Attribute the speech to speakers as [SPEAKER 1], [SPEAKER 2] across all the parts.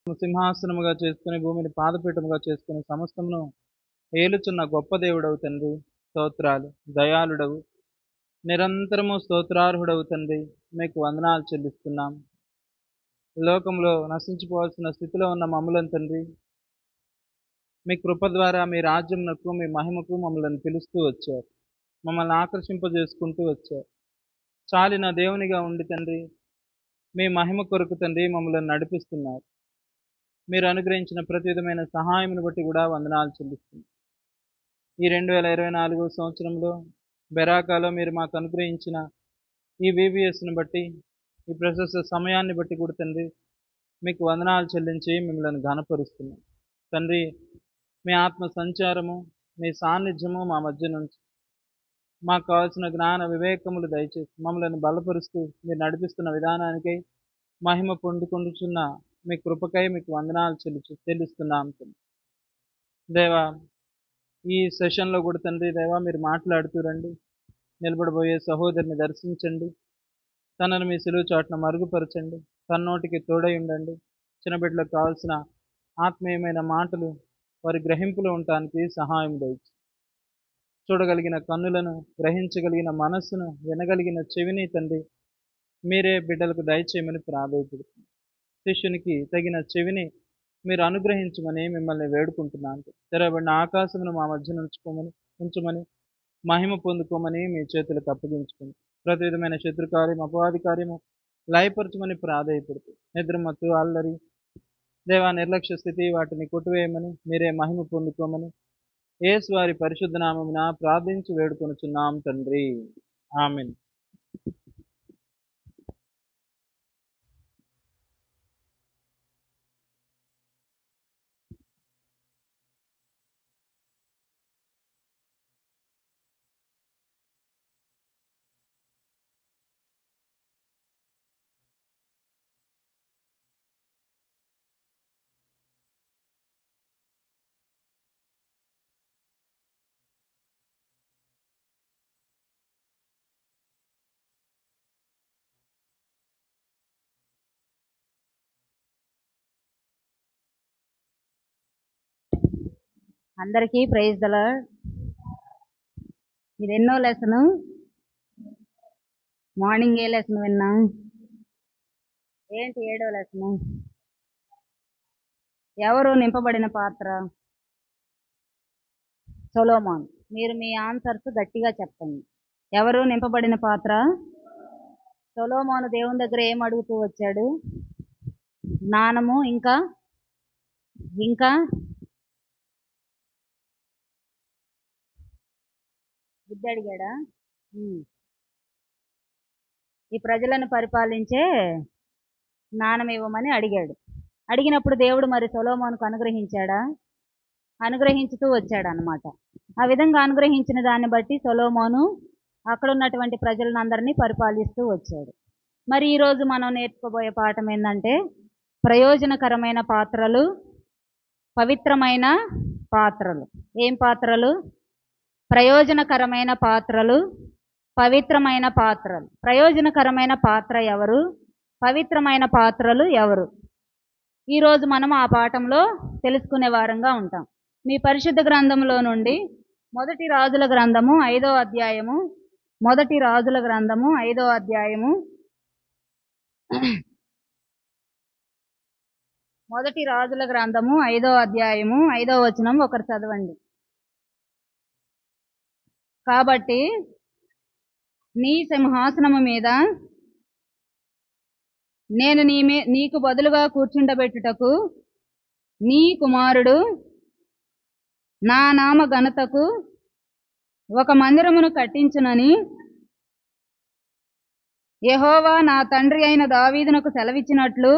[SPEAKER 1] సింహాసనముగా చేసుకుని భూమిని పాదపీఠముగా చేసుకుని సమస్తమును ఏలుచున్న గొప్ప దేవుడవు తండ్రి. స్తోత్రాలు. దయాళుడవు, నిరంతరము స్తోత్రార్హుడవు తండ్రి. మీకు వందనాలు చెల్లిస్తున్నాం. లోకంలో నశించిపోవాల్సిన స్థితిలో ఉన్న మమ్మలను తండ్రి, మీ కృప ద్వారా మీ రాజ్యమునకు మీ మహిమకు మమ్మల్ని పిలుస్తూ వచ్చారు. మమ్మల్ని ఆకర్షింపజేసుకుంటూ వచ్చారు. చాలిన దేవునిగా ఉండి తండ్రి, మీ మహిమ కొరకు తండ్రి మమ్మల్ని నడిపిస్తున్నారు. మీరు అనుగ్రహించిన ప్రతి విధమైన సహాయమును బట్టి కూడా వందనాలు చెల్లిస్తున్నాం. ఈ 2024 సంవత్సరంలో బెరాకాలో మీరు మాకు అనుగ్రహించిన ఈ VBSను బట్టి, ఈ ప్రశస్త సమయాన్ని బట్టి కూడా తండ్రి మీకు వందనాలు చెల్లించి మిమ్మల్ని ఘనపరుస్తున్నాం. తండ్రి, మీ ఆత్మ సంచారము, మీ సాన్నిధ్యము మా మధ్య నుంచి మాకు కావాల్సిన జ్ఞాన వివేకములు దయచేసి మమ్మల్ని బలపరుస్తూ మీరు నడిపిస్తున్న విధానానికై మహిమ పొందుకుంటున్న మీ కృపకై మీకు వందనాలు చెల్లిస్తున్నాం తండ్రి. దేవా, ఈ సెషన్లో కూడా తండ్రి దేవా మీరు మాట్లాడుతూ రండి. నిలబడబోయే సహోదరిని దర్శించండి. తనను మీ సిలువ చాటున మరుగుపరచండి. తన నోటికి తోడై ఉండండి. చిన్న బిడ్డలకు కావాల్సిన ఆత్మీయమైన మాటలు వారి గ్రహింపులో ఉండటానికి సహాయం దయచేయండి. చూడగలిగిన కన్నులను, గ్రహించగలిగిన మనస్సును, వినగలిగిన చెవిని తండ్రి మీరే బిడ్డలకు దయచేయమని ప్రార్థిస్తున్నాను. శిష్యునికి తగిన చెవిని మీరు అనుగ్రహించమని మిమ్మల్ని వేడుకుంటున్నాను. తెరవబడిన ఆకాశమును మా మధ్యన ఉంచమని మహిమ పొందుకోమని మీ చేతులకు అప్పగించుకుని ప్రతి విధమైన శత్రుకార్యం, అపవాది కార్యము లయపరచమని ప్రాధేయపడుతూ నిద్రమత్తు, అల్లరి, దేవా నిర్లక్ష్య స్థితి వాటిని కొట్టివేయమని మీరే మహిమ పొందుకోమని యేసు వారి పరిశుద్ధ నామమున ప్రార్థించి వేడుకొనుచున్నాం తండ్రి. ఆమేన్.
[SPEAKER 2] అందరికీ ప్రైజ్ ద లార్డ్. ఇది ఎన్నో లెసను? మార్నింగ్ ఏ లెసన్ విన్నాం? ఏంటి 7వ లెసను? ఎవరు నింపబడిన పాత్ర? సొలొమోన్. మీరు మీ ఆన్సర్స్ గట్టిగా చెప్పండి. ఎవరు నింపబడిన పాత్ర? సొలొమోను దేవుని దగ్గర ఏం అడుగుతూ వచ్చాడు? జ్ఞానము, ఇంకా బుద్ధి అడిగాడా? ఈ ప్రజలను పరిపాలించే జ్ఞానం ఇవ్వమని అడిగాడు. అడిగినప్పుడు దేవుడు మరి సొలొమోనుకు అనుగ్రహించాడా? అనుగ్రహించుతూ వచ్చాడు అన్నమాట. ఆ విధంగా అనుగ్రహించిన దాన్ని బట్టి సొలొమోను అక్కడ ఉన్నటువంటి ప్రజలందరినీ పరిపాలిస్తూ వచ్చాడు. మరి ఈరోజు మనం నేర్చుకోబోయే పాఠం ఏంటంటే ప్రయోజనకరమైన పాత్రలు, పవిత్రమైన పాత్రలు. ఏం పాత్రలు? ప్రయోజనకరమైన పాత్రలు, పవిత్రమైన పాత్రలు. ప్రయోజనకరమైన పాత్ర ఎవరు? పవిత్రమైన పాత్రలు ఎవరు? ఈరోజు మనం ఆ పాఠంలో తెలుసుకునే వారంగా ఉంటాం. మీ పరిశుద్ధ గ్రంథంలో నుండి మొదటి రాజుల గ్రంథము 5వ అధ్యాయము, మొదటి రాజుల గ్రంథము 5వ అధ్యాయము, మొదటి రాజుల గ్రంథము 5వ అధ్యాయము 5వ వచనం ఒకరు చదవండి. కాబట్టి నీ సింహాసనము మీద నేను నీకు బదులుగా కూర్చుండబెట్టుటకు నీ కుమారుడు నా నామ ఘనతకు ఒక మందిరమును కట్టించునని యెహోవా నా తండ్రి అయిన దావీదునకు సెలవిచ్చినట్లు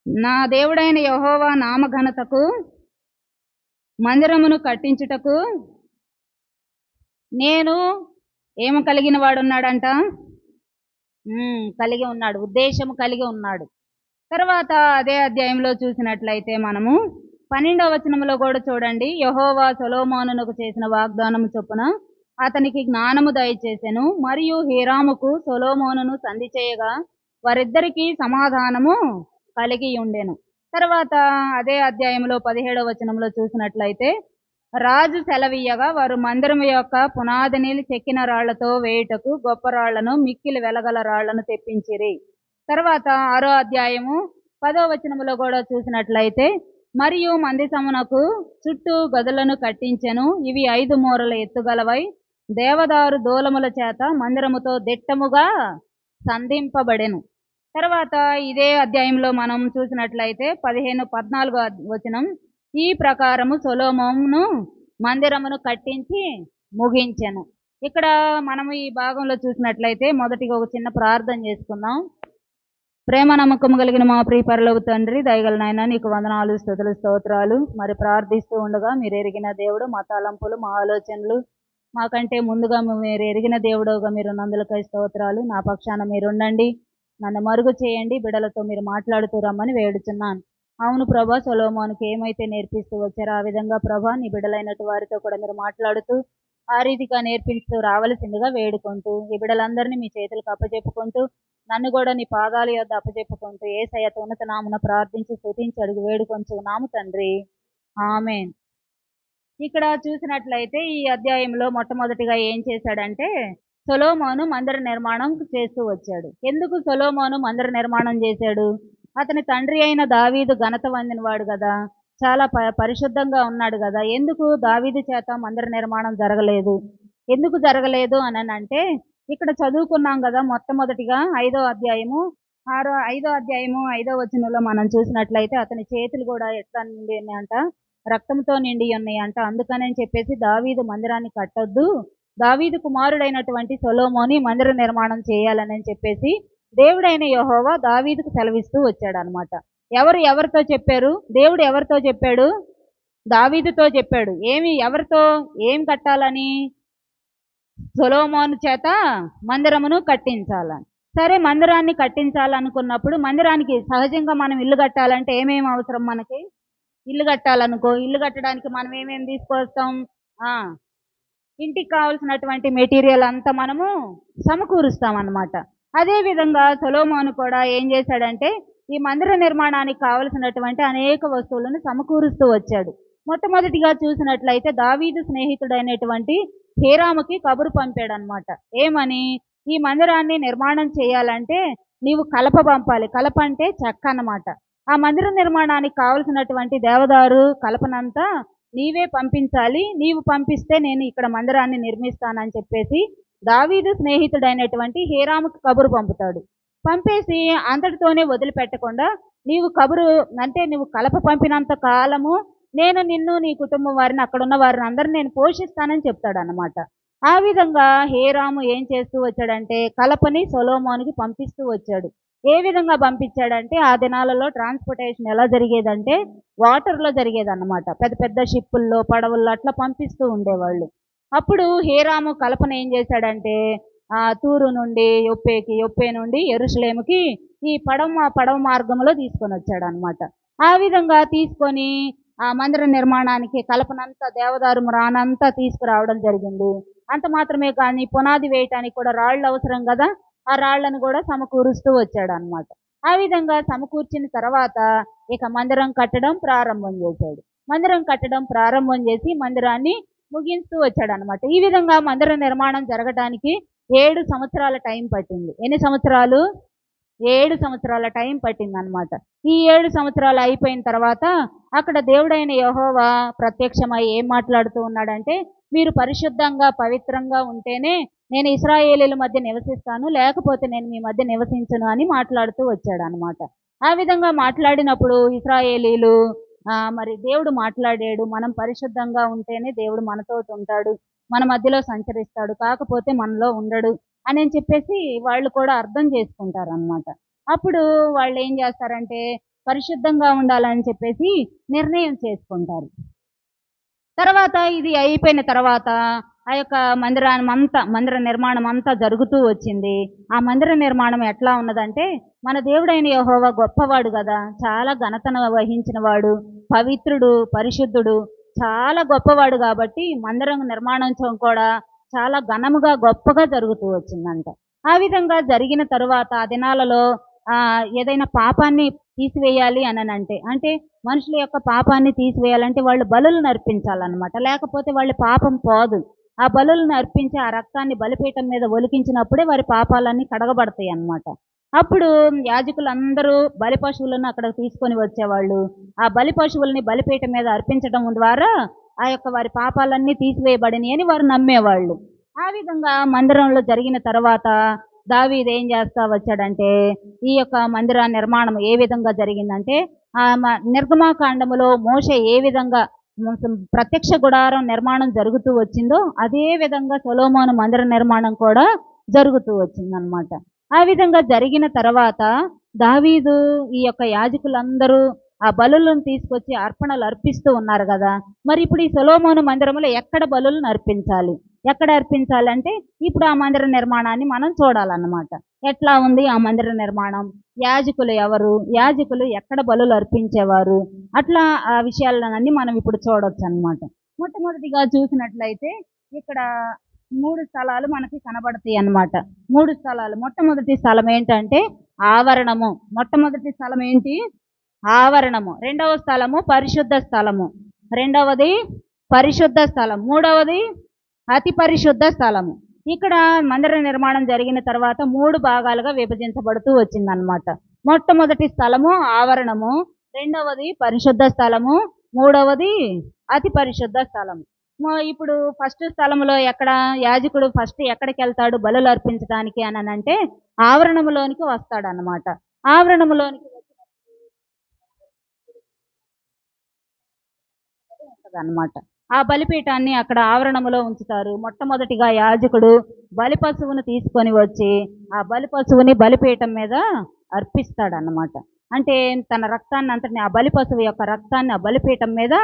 [SPEAKER 2] నా దేవుడైన యెహోవా నామ ఘనతకు మందిరమును కట్టించుటకు నేను ఏమ కలిగిన వాడున్నాడంట? కలిగి ఉన్నాడు, ఉద్దేశం కలిగి ఉన్నాడు. తర్వాత అదే అధ్యాయంలో చూసినట్లయితే మనము 12వ వచనంలో కూడా చూడండి. యెహోవా సొలొమోనునకు చేసిన వాగ్దానం చొప్పున అతనికి జ్ఞానము దయచేసెను, మరియు హీరాముకు సొలొమోనును సంధి చేయగా వారిద్దరికీ సమాధానము కలిగి ఉండెను. తర్వాత అదే అధ్యాయంలో 17వ వచనంలో చూసినట్లయితే, రాజు సెలవీయగా వారు మందిరము యొక్క పునాదిని చెక్కిన రాళ్లతో వేయుటకు గొప్ప రాళ్లను, మిక్కిలి వెలగల రాళ్లను తెప్పించిరి. తర్వాత 6వ అధ్యాయము 10వ వచనములో కూడా చూసినట్లయితే, మరియు మందిసమునకు చుట్టూ గదులను కట్టించెను. ఇవి 5 మూరల ఎత్తుగలవై దేవదారు దూలముల చేత మందిరముతో దిట్టముగా సంధింపబడెను. తర్వాత ఇదే అధ్యాయంలో మనం చూసినట్లయితే 14వ వచనం, ఈ ప్రకారము సొలొమోను మందిరమును కట్టించి ముగించెను. ఇక్కడ మనం ఈ భాగంలో చూసినట్లయితే మొదటిగా ఒక చిన్న ప్రార్థన చేసుకుందాం. ప్రేమ నమ్మకం కలిగిన మా ప్రియ పరలోక తండ్రి, దయగల నాయన, నీకు వందనాలు, స్తుతులు, స్తోత్రాలు. మరి ప్రార్థిస్తూ ఉండగా మీరు ఎరిగిన దేవుడు, మా తలంపులు, మా ఆలోచనలు మాకంటే ముందుగా మీరు ఎరిగిన దేవుడుగా మీరు నందులకై స్తోత్రాలు. నా పక్షాన మీరు ఉండండి, నన్ను మరుగు చేయండి, బిడలతో మీరు మాట్లాడుతూ రమ్మని వేడుచున్నాను. అవును ప్రభా, సొలొమోనుకి ఏమైతే నేర్పిస్తూ వచ్చారో ఆ విధంగా ప్రభా నీ బిడలైనటు వారితో కూడా మీరు మాట్లాడుతూ ఆ రీతిగా నేర్పిస్తూ రావలసిందిగా వేడుకుంటూ, ఈ బిడలందరినీ మీ చేతులకు అప్పచెప్పుకుంటూ, నన్ను కూడా నీ పాదాల యొద్ద అప్పచెప్పుకుంటూ యేసయ్య ఉన్నత నామమున ప్రార్థించి స్తుతించి అడుగు వేడుకొంచున్నాము తండ్రి, ఆమేన్. ఇక్కడ చూసినట్లయితే ఈ అధ్యాయంలో మొట్టమొదటిగా ఏం చేశాడంటే, సొలొమోను మందిర నిర్మాణం చేస్తూ వచ్చాడు. ఎందుకు సొలొమోను మందిర నిర్మాణం చేశాడు? అతని తండ్రి అయిన దావీదు ఘనత పొందినవాడు కదా, చాలా పరిశుద్ధంగా ఉన్నాడు కదా. ఎందుకు దావీదు చేత మందిర నిర్మాణం జరగలేదు? ఎందుకు జరగలేదు అని అంటే, ఇక్కడ చదువుకున్నాం కదా, మొట్టమొదటిగా 5వ అధ్యాయము 5వ వచనంలో మనం చూసినట్లయితే అతని చేతులు కూడా ఎట్లా నిండి ఉన్నాయంట, రక్తంతో నిండి ఉన్నాయంట. అందుకని చెప్పేసి దావీదు మందిరాన్ని కట్టొద్దు, దావీదు కుమారుడైనటువంటి సొలొమోను మందిర నిర్మాణం చేయాలని చెప్పేసి దేవుడైన యెహోవా దావీదుకు సెలవిస్తూ వచ్చాడు అనమాట. ఎవరితో చెప్పారు? దేవుడు ఎవరితో చెప్పాడు? దావీదుతో చెప్పాడు. ఎవరితో ఏం కట్టాలని? సొలొమోను చేత మందిరమును కట్టించాలని. సరే, మందిరాన్ని కట్టించాలనుకున్నప్పుడు మందిరానికి సహజంగా మనం ఇల్లు కట్టాలంటే ఏమేమి అవసరం? మనకి ఇల్లు కట్టాలనుకో, ఇల్లు కట్టడానికి మనం ఏమేమి తీసుకొస్తాం? ఇంటికి కావాల్సినటువంటి మెటీరియల్ అంతా మనము సమకూరుస్తాం అన్నమాట. అదేవిధంగా సొలొమోను కూడా ఏం చేశాడంటే, ఈ మందిర నిర్మాణానికి కావలసినటువంటి అనేక వస్తువులను సమకూరుస్తూ వచ్చాడు. మొట్టమొదటిగా చూసినట్లయితే దావీదు స్నేహితుడైనటువంటి హీరాముకి కబురు పంపాడు అనమాట. ఏమని? ఈ మందిరాన్ని నిర్మాణం చేయాలంటే నీవు కలప పంపాలి. కలప అంటే చెక్క అన్నమాట. ఆ మందిర నిర్మాణానికి కావలసినటువంటి దేవదారు కలపనంతా నీవే పంపించాలి, నీవు పంపిస్తే నేను ఇక్కడ మందిరాన్ని నిర్మిస్తానని చెప్పేసి దావీదు స్నేహితుడైనటువంటి హీరాముకి కబురు పంపుతాడు. పంపేసి అంతటితోనే వదిలిపెట్టకుండా, నీవు కలప పంపినంత కాలము నేను నిన్ను, నీ కుటుంబం వారిని, అక్కడున్న వారిని అందరిని నేను పోషిస్తానని చెప్తాడు అన్నమాట. ఆ విధంగా హీరాము ఏం చేస్తూ వచ్చాడంటే, కలపని సొలొమోనుకి పంపిస్తూ వచ్చాడు. ఏ విధంగా పంపించాడంటే, ఆ దినాలలో ట్రాన్స్పోర్టేషన్ ఎలా జరిగేదంటే వాటర్లో జరిగేదన్నమాట. పెద్ద పెద్ద షిప్పుల్లో, పడవల్లో అట్లా పంపిస్తూ ఉండేవాళ్ళు. అప్పుడు హీరాము కలపన ఏం చేశాడంటే, తూరు నుండి యొప్పే నుండి యెరూషలేముకి ఈ పడవ మార్గంలో తీసుకొని వచ్చాడు అనమాట. ఆ విధంగా తీసుకొని ఆ మందిర నిర్మాణానికి కలపనంతా, దేవదారు మ్రానంతా తీసుకురావడం జరిగింది. అంత మాత్రమే కానీ పునాది వేయటానికి కూడా రాళ్ళు అవసరం కదా, ఆ రాళ్లను కూడా సమకూరుస్తూ వచ్చాడు అనమాట. ఆ విధంగా సమకూర్చిన తర్వాత ఇక మందిరం కట్టడం ప్రారంభం చేశాడు. మందిరం కట్టడం ప్రారంభం చేసి మందిరాన్ని ముగిస్తూ వచ్చాడు అనమాట. ఈ విధంగా మందిర నిర్మాణం జరగడానికి 7 సంవత్సరాల టైం పట్టింది. ఎన్ని సంవత్సరాలు? 7 సంవత్సరాల టైం పట్టింది అనమాట. ఈ 7 సంవత్సరాలు అయిపోయిన తర్వాత అక్కడ దేవుడైన యెహోవా ప్రత్యక్షమై ఏం మాట్లాడుతూ ఉన్నాడంటే, మీరు పరిశుద్ధంగా పవిత్రంగా ఉంటేనే నేను ఇశ్రాయేలీల మధ్య నివసిస్తాను, లేకపోతే నేను మీ మధ్య నివసించను అని మాట్లాడుతూ వచ్చాడు అనమాట. ఆ విధంగా మాట్లాడినప్పుడు ఇశ్రాయేలీలు మరి దేవుడు మాట్లాడాడు, మనం పరిశుద్ధంగా ఉంటేనే దేవుడు మనతో ఉంటాడు, మన మధ్యలో సంచరిస్తాడు, కాకపోతే మనలో ఉండడు అని చెప్పేసి వాళ్ళు కూడా అర్థం చేసుకుంటారు అన్నమాట. అప్పుడు వాళ్ళు ఏం చేస్తారంటే, పరిశుద్ధంగా ఉండాలని చెప్పేసి నిర్ణయం చేసుకుంటారు. తర్వాత ఇది అయిపోయిన తర్వాత ఆ యొక్క మందిర నిర్మాణం అంతా జరుగుతూ వచ్చింది. ఆ మందిర నిర్మాణం ఎట్లా ఉన్నదంటే, మన దేవుడైన యెహోవా గొప్పవాడు కదా, చాలా ఘనతను వహించిన వాడు, పవిత్రుడు, పరిశుద్ధుడు, చాలా గొప్పవాడు కాబట్టి మందిరం నిర్మాణం కూడా చాలా ఘనముగా గొప్పగా జరుగుతూ వచ్చిందంట. ఆ విధంగా జరిగిన తరువాత ఆ దినాలలో ఏదైనా పాపాన్ని తీసివేయాలి అని అంటే మనుషుల యొక్క పాపాన్ని తీసివేయాలంటే వాళ్ళు బలులను అర్పించాలన్నమాట. లేకపోతే వాళ్ళ పాపం పోదు. ఆ బలులను అర్పించి ఆ రక్తాన్ని బలిపీఠం మీద ఒలికించినప్పుడే వారి పాపాలన్నీ కడగబడతాయి అన్నమాట. అప్పుడు యాజకులందరూ బలి పశువులను అక్కడ తీసుకొని వచ్చేవాళ్ళు. ఆ బలి పశువుల్ని బలిపీఠం మీద అర్పించడం ద్వారా ఆ యొక్క వారి పాపాలన్నీ తీసివేయబడినాయి అని వారు నమ్మేవాళ్ళు. ఆ విధంగా మందిరంలో జరిగిన తర్వాత దావీదు ఏం చేస్తా వచ్చాడంటే, ఈ యొక్క మందిర నిర్మాణం ఏ విధంగా జరిగిందంటే, నిర్గమాకాండములో మోషే ఏ విధంగా ప్రత్యక్ష గుడారం నిర్మాణం జరుగుతూ వచ్చిందో అదే విధంగా సొలొమోను మందిర నిర్మాణం కూడా జరుగుతూ వచ్చిందనమాట. ఆ విధంగా జరిగిన తర్వాత దావీదు ఈ యొక్క యాజకులందరూ ఆ బలులను తీసుకొచ్చి అర్పణలు అర్పిస్తూ ఉన్నారు కదా. మరి ఇప్పుడు ఈ సొలొమోను మందిరంలో ఎక్కడ బలులను అర్పించాలి, ఎక్కడ అర్పించాలంటే ఇప్పుడు ఆ మందిర నిర్మాణాన్ని మనం చూడాలన్నమాట. ఎట్లా ఉంది ఆ మందిర నిర్మాణం, యాజకులు ఎవరు, యాజకులు ఎక్కడ బలులు అర్పించేవారు, అట్లా ఆ విషయాలన్నీ మనం ఇప్పుడు చూడొచ్చు అన్నమాట. మొట్టమొదటిగా చూసినట్లయితే ఇక్కడ 3 స్థలాలు మనకి కనబడతాయి అన్నమాట. 3 స్థలాలు. మొట్టమొదటి స్థలం ఏంటంటే ఆవరణము. మొట్టమొదటి స్థలం ఏంటి? ఆవరణము. రెండవ స్థలము పరిశుద్ధ స్థలము. రెండవది పరిశుద్ధ స్థలం. మూడవది అతి పరిశుద్ధ స్థలము. ఇక్కడ మందిర నిర్మాణం జరిగిన తర్వాత 3 భాగాలుగా విభజించబడుతూ వచ్చిందనమాట. మొట్టమొదటి స్థలము ఆవరణము, రెండవది పరిశుద్ధ స్థలము, మూడవది అతి పరిశుద్ధ స్థలము. ఇప్పుడు ఫస్ట్ స్థలంలో ఎక్కడ యాజకుడు ఫస్ట్ ఎక్కడికి వెళ్తాడు బలులు అర్పించడానికి అని అంటే ఆవరణములోనికి వస్తాడు అన్నమాట. ఆవరణములోనికి అన్నమాట. ఆ బలిపీఠాన్ని అక్కడ ఆవరణములో ఉంచుతారు. మొట్టమొదటిగా యాజకుడు బలి పశువును తీసుకొని వచ్చి ఆ బలి పశువుని బలిపీఠం మీద అర్పిస్తాడు అన్నమాట. అంటే తన రక్తాన్ని అంతటిని, ఆ బలి పశువు యొక్క రక్తాన్ని ఆ బలిపీఠం మీద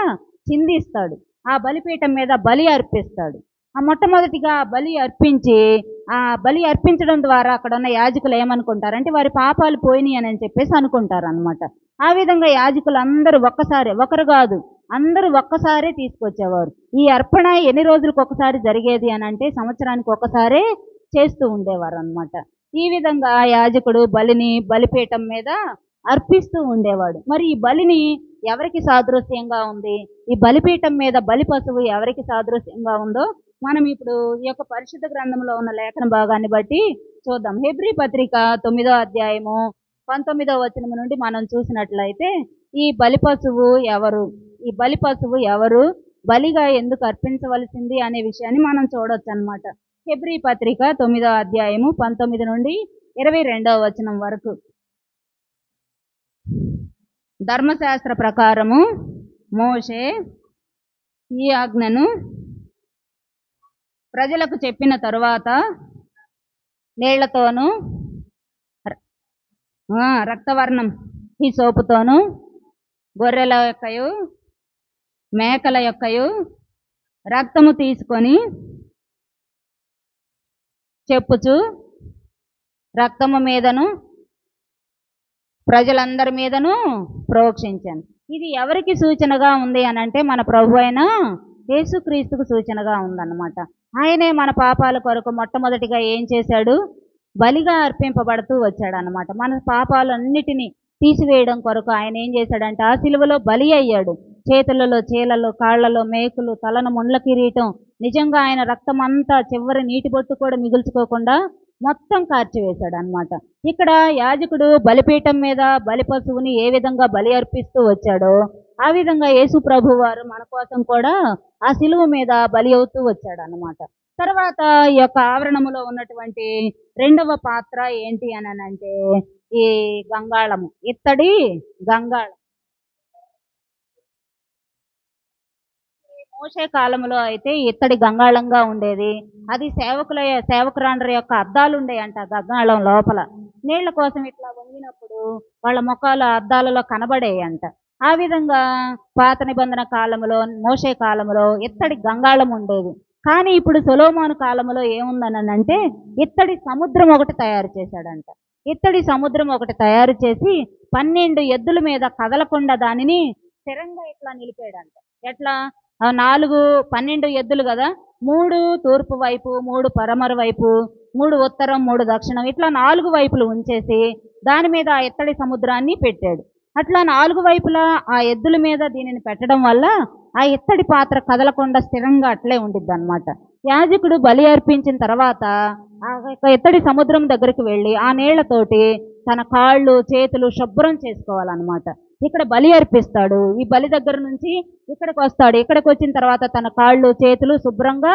[SPEAKER 2] చిందిస్తాడు. ఆ బలిపీఠం మీద బలి అర్పిస్తాడు. ఆ మొట్టమొదటిగా బలి అర్పించి ఆ బలి అర్పించడం ద్వారా అక్కడ ఉన్న యాజకులు ఏమనుకుంటారంటే వారి పాపాలు పోయినాయి అని చెప్పేసి అనుకుంటారు అనమాట. ఆ విధంగా యాజకులు అందరూ ఒక్కసారి, ఒకరు కాదు అందరూ ఒక్కసారే తీసుకొచ్చేవారు. ఈ అర్పణ ఎన్ని రోజులకు ఒకసారి జరిగేది అని అంటే సంవత్సరానికి ఒకసారే చేస్తూ ఉండేవారు అనమాట. ఈ విధంగా యాజకుడు బలిని బలిపీఠం మీద అర్పిస్తూ ఉండేవాడు. మరి ఈ బలిని ఎవరికి సాదృశ్యంగా ఉంది, ఈ బలిపీఠం మీద బలి పశువు ఎవరికి సాదృశ్యంగా ఉందో మనం ఇప్పుడు ఈ యొక్క పరిశుద్ధ గ్రంథంలో ఉన్న లేఖన భాగాన్ని బట్టి చూద్దాం. హెబ్రీ పత్రిక 9వ అధ్యాయము 19వ వచనం నుండి మనం చూసినట్లయితే ఈ బలి పశువు ఎవరు, ఈ బలి పశువు ఎవరు, బలిగా ఎందుకు అర్పించవలసింది అనే విషయాన్ని మనం చూడొచ్చు అన్నమాట. హెబ్రీ పత్రిక 9వ అధ్యాయము 19 నుండి 22వ వచనం వరకు. ధర్మశాస్త్ర ప్రకారము మోషే ఈ ఆజ్ఞను ప్రజలకు చెప్పిన తరువాత నీళ్లతోనూ రక్తవర్ణం ఈ సోపుతోనూ గొర్రెల యొక్కయు మేకల యొక్కయు రక్తము తీసుకొని చెప్పుచు రక్తము మీదను ప్రజలందరి మీదను ప్రోక్షించాను. ఇది ఎవరికి సూచనగా ఉంది అని అంటే మన ప్రభు అయిన యేసుక్రీస్తుకు సూచనగా ఉందన్నమాట. ఆయనే మన పాపాల కొరకు మొట్టమొదటిగా ఏం చేశాడు, బలిగా అర్పింపబడుతూ వచ్చాడు అన్నమాట. మన పాపాలన్నిటినీ తీసివేయడం కొరకు ఆయన ఏం చేశాడంటే ఆ సిలువలో బలి అయ్యాడు. చేతులలో చీలలు, కాళ్లలో మేకులు, తలను ముండ్ల కిరీటం, నిజంగా ఆయన రక్తం అంతా చివరి నీటి బొట్టు కూడా మిగుల్చుకోకుండా మొత్తం కార్చివేశాడు అన్నమాట. ఇక్కడ యాజకుడు బలిపీఠం మీద బలి పశువుని ఏ విధంగా బలి అర్పిస్తూ వచ్చాడో ఆ విధంగా యేసు ప్రభు వారు మన కోసం కూడా ఆ సిలువ మీద బలి అవుతూ వచ్చాడు అన్నమాట. తర్వాత ఈ యొక్క ఆవరణములో ఉన్నటువంటి రెండవ పాత్ర ఏంటి అని అంటే ఈ గంగాళము, ఇత్తడి గంగాళం. మోషే కాలంలో అయితే ఇత్తడి గంగాళంగా ఉండేది. అది సేవకురాండ్ర యొక్క అద్దాలు ఉండేయంట గంగాళం లోపల. నీళ్ల కోసం ఇట్లా వంగినప్పుడు వాళ్ళ ముఖాలు అద్దాలలో కనబడేయంట. ఆ విధంగా పాత నిబంధన కాలంలో మోషే కాలంలో ఇత్తడి గంగాళం ఉండేది. కానీ ఇప్పుడు సొలొమోను కాలంలో ఏముందని అంటే ఇత్తడి సముద్రం ఒకటి తయారు చేశాడంట. ఇత్తడి సముద్రం ఒకటి తయారు చేసి 12 ఎద్దుల మీద కదలకుండా దానిని స్థిరంగా ఇట్లా నిలిపాడంట. ఎట్లా 12 ఎద్దులు కదా, 3 తూర్పు వైపు, 3 పడమర వైపు, 3 ఉత్తరం 3 దక్షిణం ఇట్లా 4 వైపులు ఉంచేసి దాని మీద ఆ ఎత్తడి సముద్రాన్ని పెట్టాడు. అట్లా 4 వైపులా ఆ ఎద్దుల మీద దీనిని పెట్టడం వల్ల ఆ ఎత్తడి పాత్ర కదలకుండా స్థిరంగా అట్లే ఉండిద్ది అనమాట. యాజకుడు బలి అర్పించిన తర్వాత ఆ యొక్క ఎత్తడి సముద్రం దగ్గరికి వెళ్ళి ఆ నీళ్లతోటి తన కాళ్ళు చేతులు శుభ్రం చేసుకోవాలన్నమాట. ఇక్కడ బలి అర్పిస్తాడు. ఈ బలి దగ్గర నుంచి ఇక్కడికి వస్తాడు. ఇక్కడికి వచ్చిన తర్వాత తన కాళ్ళు చేతులు శుభ్రంగా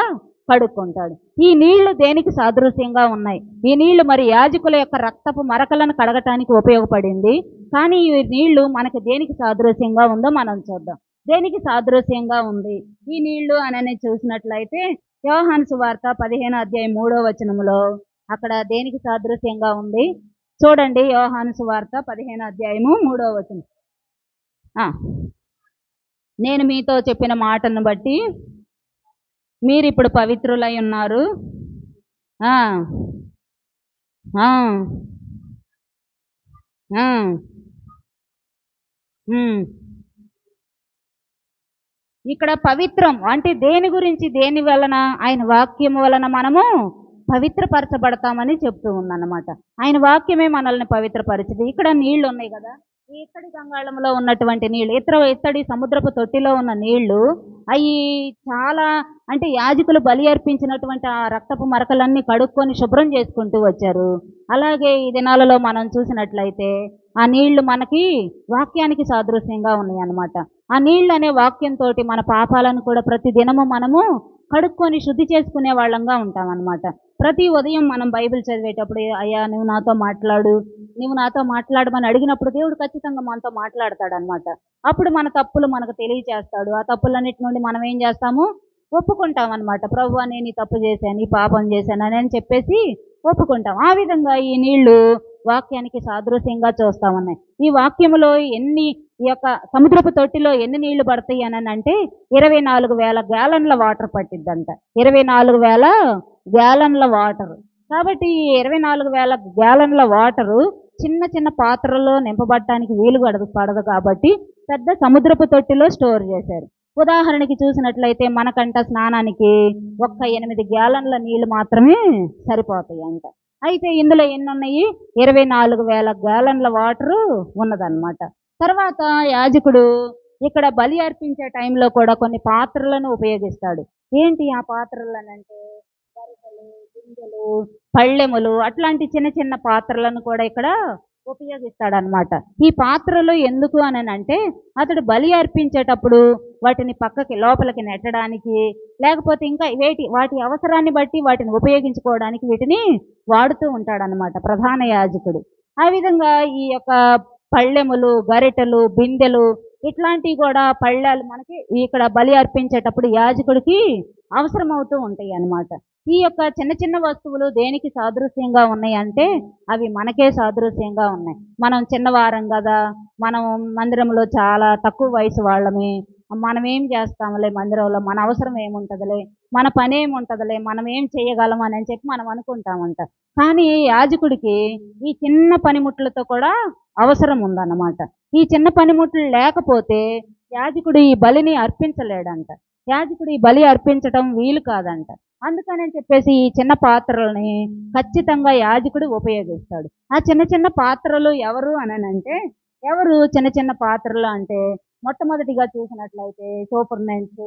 [SPEAKER 2] కడుక్కుంటాడు. ఈ నీళ్లు దేనికి సాదృశ్యంగా ఉన్నాయి? ఈ నీళ్లు మరి యాజకుల యొక్క రక్తపు మరకలను కడగటానికి ఉపయోగపడింది. కానీ ఈ నీళ్లు మనకి దేనికి సాదృశ్యంగా ఉందో మనం చూద్దాం. దేనికి సాదృశ్యంగా ఉంది ఈ నీళ్లు అని చూసినట్లయితే యోహాను సువార్త 15వ అధ్యాయం 3వ వచనములో అక్కడ దేనికి సాదృశ్యంగా ఉంది చూడండి. యోహాను సువార్త 15వ అధ్యాయము 3వ వచనం. నేను మీతో చెప్పిన మాటను బట్టి మీరు ఇప్పుడు పవిత్రులై ఉన్నారు. ఇక్కడ పవిత్రం అంటే దేని గురించి, దేని వలన? ఆయన వాక్యం వలన మనము పవిత్రపరచబడతామని చెప్తూ ఉందన్నమాట. ఆయన వాక్యమే మనల్ని పవిత్రపరిచింది. ఇక్కడ నీళ్లు ఉన్నాయి కదా, ఈ ఇత్తడి గంగాళంలో ఉన్నటువంటి నీళ్లు, ఇత్తడి సముద్రపు తొట్టిలో ఉన్న నీళ్లు అవి చాలా అంటే యాజకులు బలి అర్పించినటువంటి ఆ రక్తపు మరకలన్నీ కడుక్కొని శుభ్రం చేసుకుంటూ వచ్చారు. అలాగే ఈ దినాలలో మనం చూసినట్లయితే ఆ నీళ్లు మనకి వాక్యానికి సాదృశ్యంగా ఉన్నాయి అన్నమాట. ఆ నీళ్ళు అనే వాక్యంతో మన పాపాలను కూడా ప్రతి దినము మనము కడుక్కొని శుద్ధి చేసుకునే వాళ్ళంగా ఉంటామన్నమాట. ప్రతి ఉదయం మనం బైబిల్ చదివేటప్పుడు అయ్యా నువ్వు నాతో మాట్లాడు, నువ్వు నాతో మాట్లాడమని అడిగినప్పుడు దేవుడు ఖచ్చితంగా మనతో మాట్లాడతాడనమాట. అప్పుడు మన తప్పులు మనకు తెలియచేస్తాడు. ఆ తప్పులన్నిటి నుండి మనం ఏం చేస్తాము? ఒప్పుకుంటాం అనమాట. ప్రభువా నేను ఈ తప్పు చేశాను, ఈ పాపం చేశాను అని చెప్పేసి ఒప్పుకుంటాం. ఆ విధంగా ఈ నీళ్లు వాక్యానికి సాదృశ్యంగా చూస్తామన్నాయి. ఈ వాక్యములో ఈ యొక్క సముద్రపు తొట్టిలో ఎన్ని నీళ్లు పడతాయి అని అంటే 24,000 గ్యాలన్ల వాటర్ పట్టిద్దంట. 24,000 గ్యాలన్ల వాటర్. కాబట్టి ఈ 24,000 గ్యాలన్ల వాటరు చిన్న చిన్న పాత్రలో నింపబడటానికి వీలు పడదు కాబట్టి పెద్ద సముద్రపు తొట్టిలో స్టోర్ చేశారు. ఉదాహరణకి చూసినట్లయితే మనకంట స్నానానికి 8 గ్యాలన్ల నీళ్లు మాత్రమే సరిపోతాయి అంట. అయితే ఇందులో ఎన్ని ఉన్నాయి? 24,000 గ్యాలన్ల వాటరు ఉన్నదన్నమాట. తర్వాత యాజకుడు ఇక్కడ బలి అర్పించే టైంలో కూడా కొన్ని పాత్రలను ఉపయోగిస్తాడు. ఏంటి ఆ పాత్రలు అనంటే గరిటెలు, గింజలు, పళ్ళెములు అట్లాంటి చిన్న చిన్న పాత్రలను కూడా ఇక్కడ ఉపయోగిస్తాడనమాట. ఈ పాత్రలు ఎందుకు అని అంటే అతడు బలి అర్పించేటప్పుడు వాటిని పక్కకి లోపలికి నెట్టడానికి, లేకపోతే ఇంకా వాటి అవసరాన్ని బట్టి వాటిని ఉపయోగించుకోవడానికి వీటిని వాడుతూ ఉంటాడనమాట ప్రధాన యాజకుడు. ఆ విధంగా ఈ యొక్క పళ్ళెములు, గరిటెలు, బిందెలు ఇట్లాంటివి కూడా పళ్ళాలు మనకి ఇక్కడ బలి అర్పించేటప్పుడు యాజకుడికి అవసరం అవుతూ ఉంటాయి అన్నమాట. ఈ యొక్క చిన్న చిన్న వస్తువులు దేనికి సాదృశ్యంగా ఉన్నాయి అంటే అవి మనకే సాదృశ్యంగా ఉన్నాయి. మనం చిన్నవారం కదా, మనం మందిరంలో చాలా తక్కువ వయసు వాళ్ళమే, మనం ఏం చేస్తాములే మందిరంలో, మన అవసరం ఏముంటుందిలే, మన పని ఏముంటుందిలే, మనం ఏం చేయగలం అని చెప్పి మనం అనుకుంటామంట. కానీ యాజకుడికి ఈ చిన్న పనిముట్లతో కూడా అవసరం ఉందన్నమాట. ఈ చిన్న పనిముట్లు లేకపోతే యాజకుడు ఈ బలిని అర్పించలేడంట. యాజకుడు ఈ బలి అర్పించడం వీలు కాదంట. అందుకని చెప్పేసి ఈ చిన్న పాత్రలని ఖచ్చితంగా యాజకుడు ఉపయోగిస్తాడు. ఆ చిన్న చిన్న పాత్రలు ఎవరు అంటే ఎవరు చిన్న చిన్న పాత్రలు అంటే మొట్టమొదటిగా చూసినట్లయితే సూపర్నెంట్స్,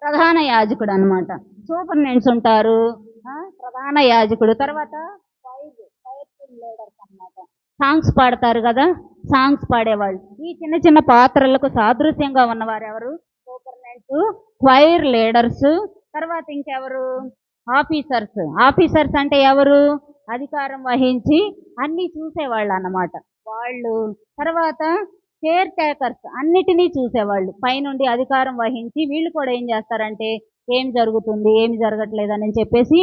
[SPEAKER 2] ప్రధాన యాజకుడు అనమాట. సూపర్నెంట్స్ ఉంటారు, ప్రధాన యాజకుడు. తర్వాత లీడర్స్ అన్నమాట. సాంగ్స్ పాడతారు కదా, సాంగ్స్ పాడేవాళ్ళు. ఈ చిన్న చిన్న పాత్రలకు సాదృశ్యంగా ఉన్నవారు ఎవరు? సూపర్నెంట్స్, క్వైర్ లీడర్స్. తర్వాత ఇంకెవరు? ఆఫీసర్స్. ఆఫీసర్స్ అంటే ఎవరు? అధికారం వహించి అన్నీ చూసేవాళ్ళు అన్నమాట వాళ్ళు. తర్వాత కేర్ టేకర్స్, అన్నిటినీ చూసేవాళ్ళు, పైనుండి అధికారం వహించి వీళ్ళు కూడా ఏం చేస్తారంటే ఏం జరుగుతుంది ఏమి జరగట్లేదని చెప్పేసి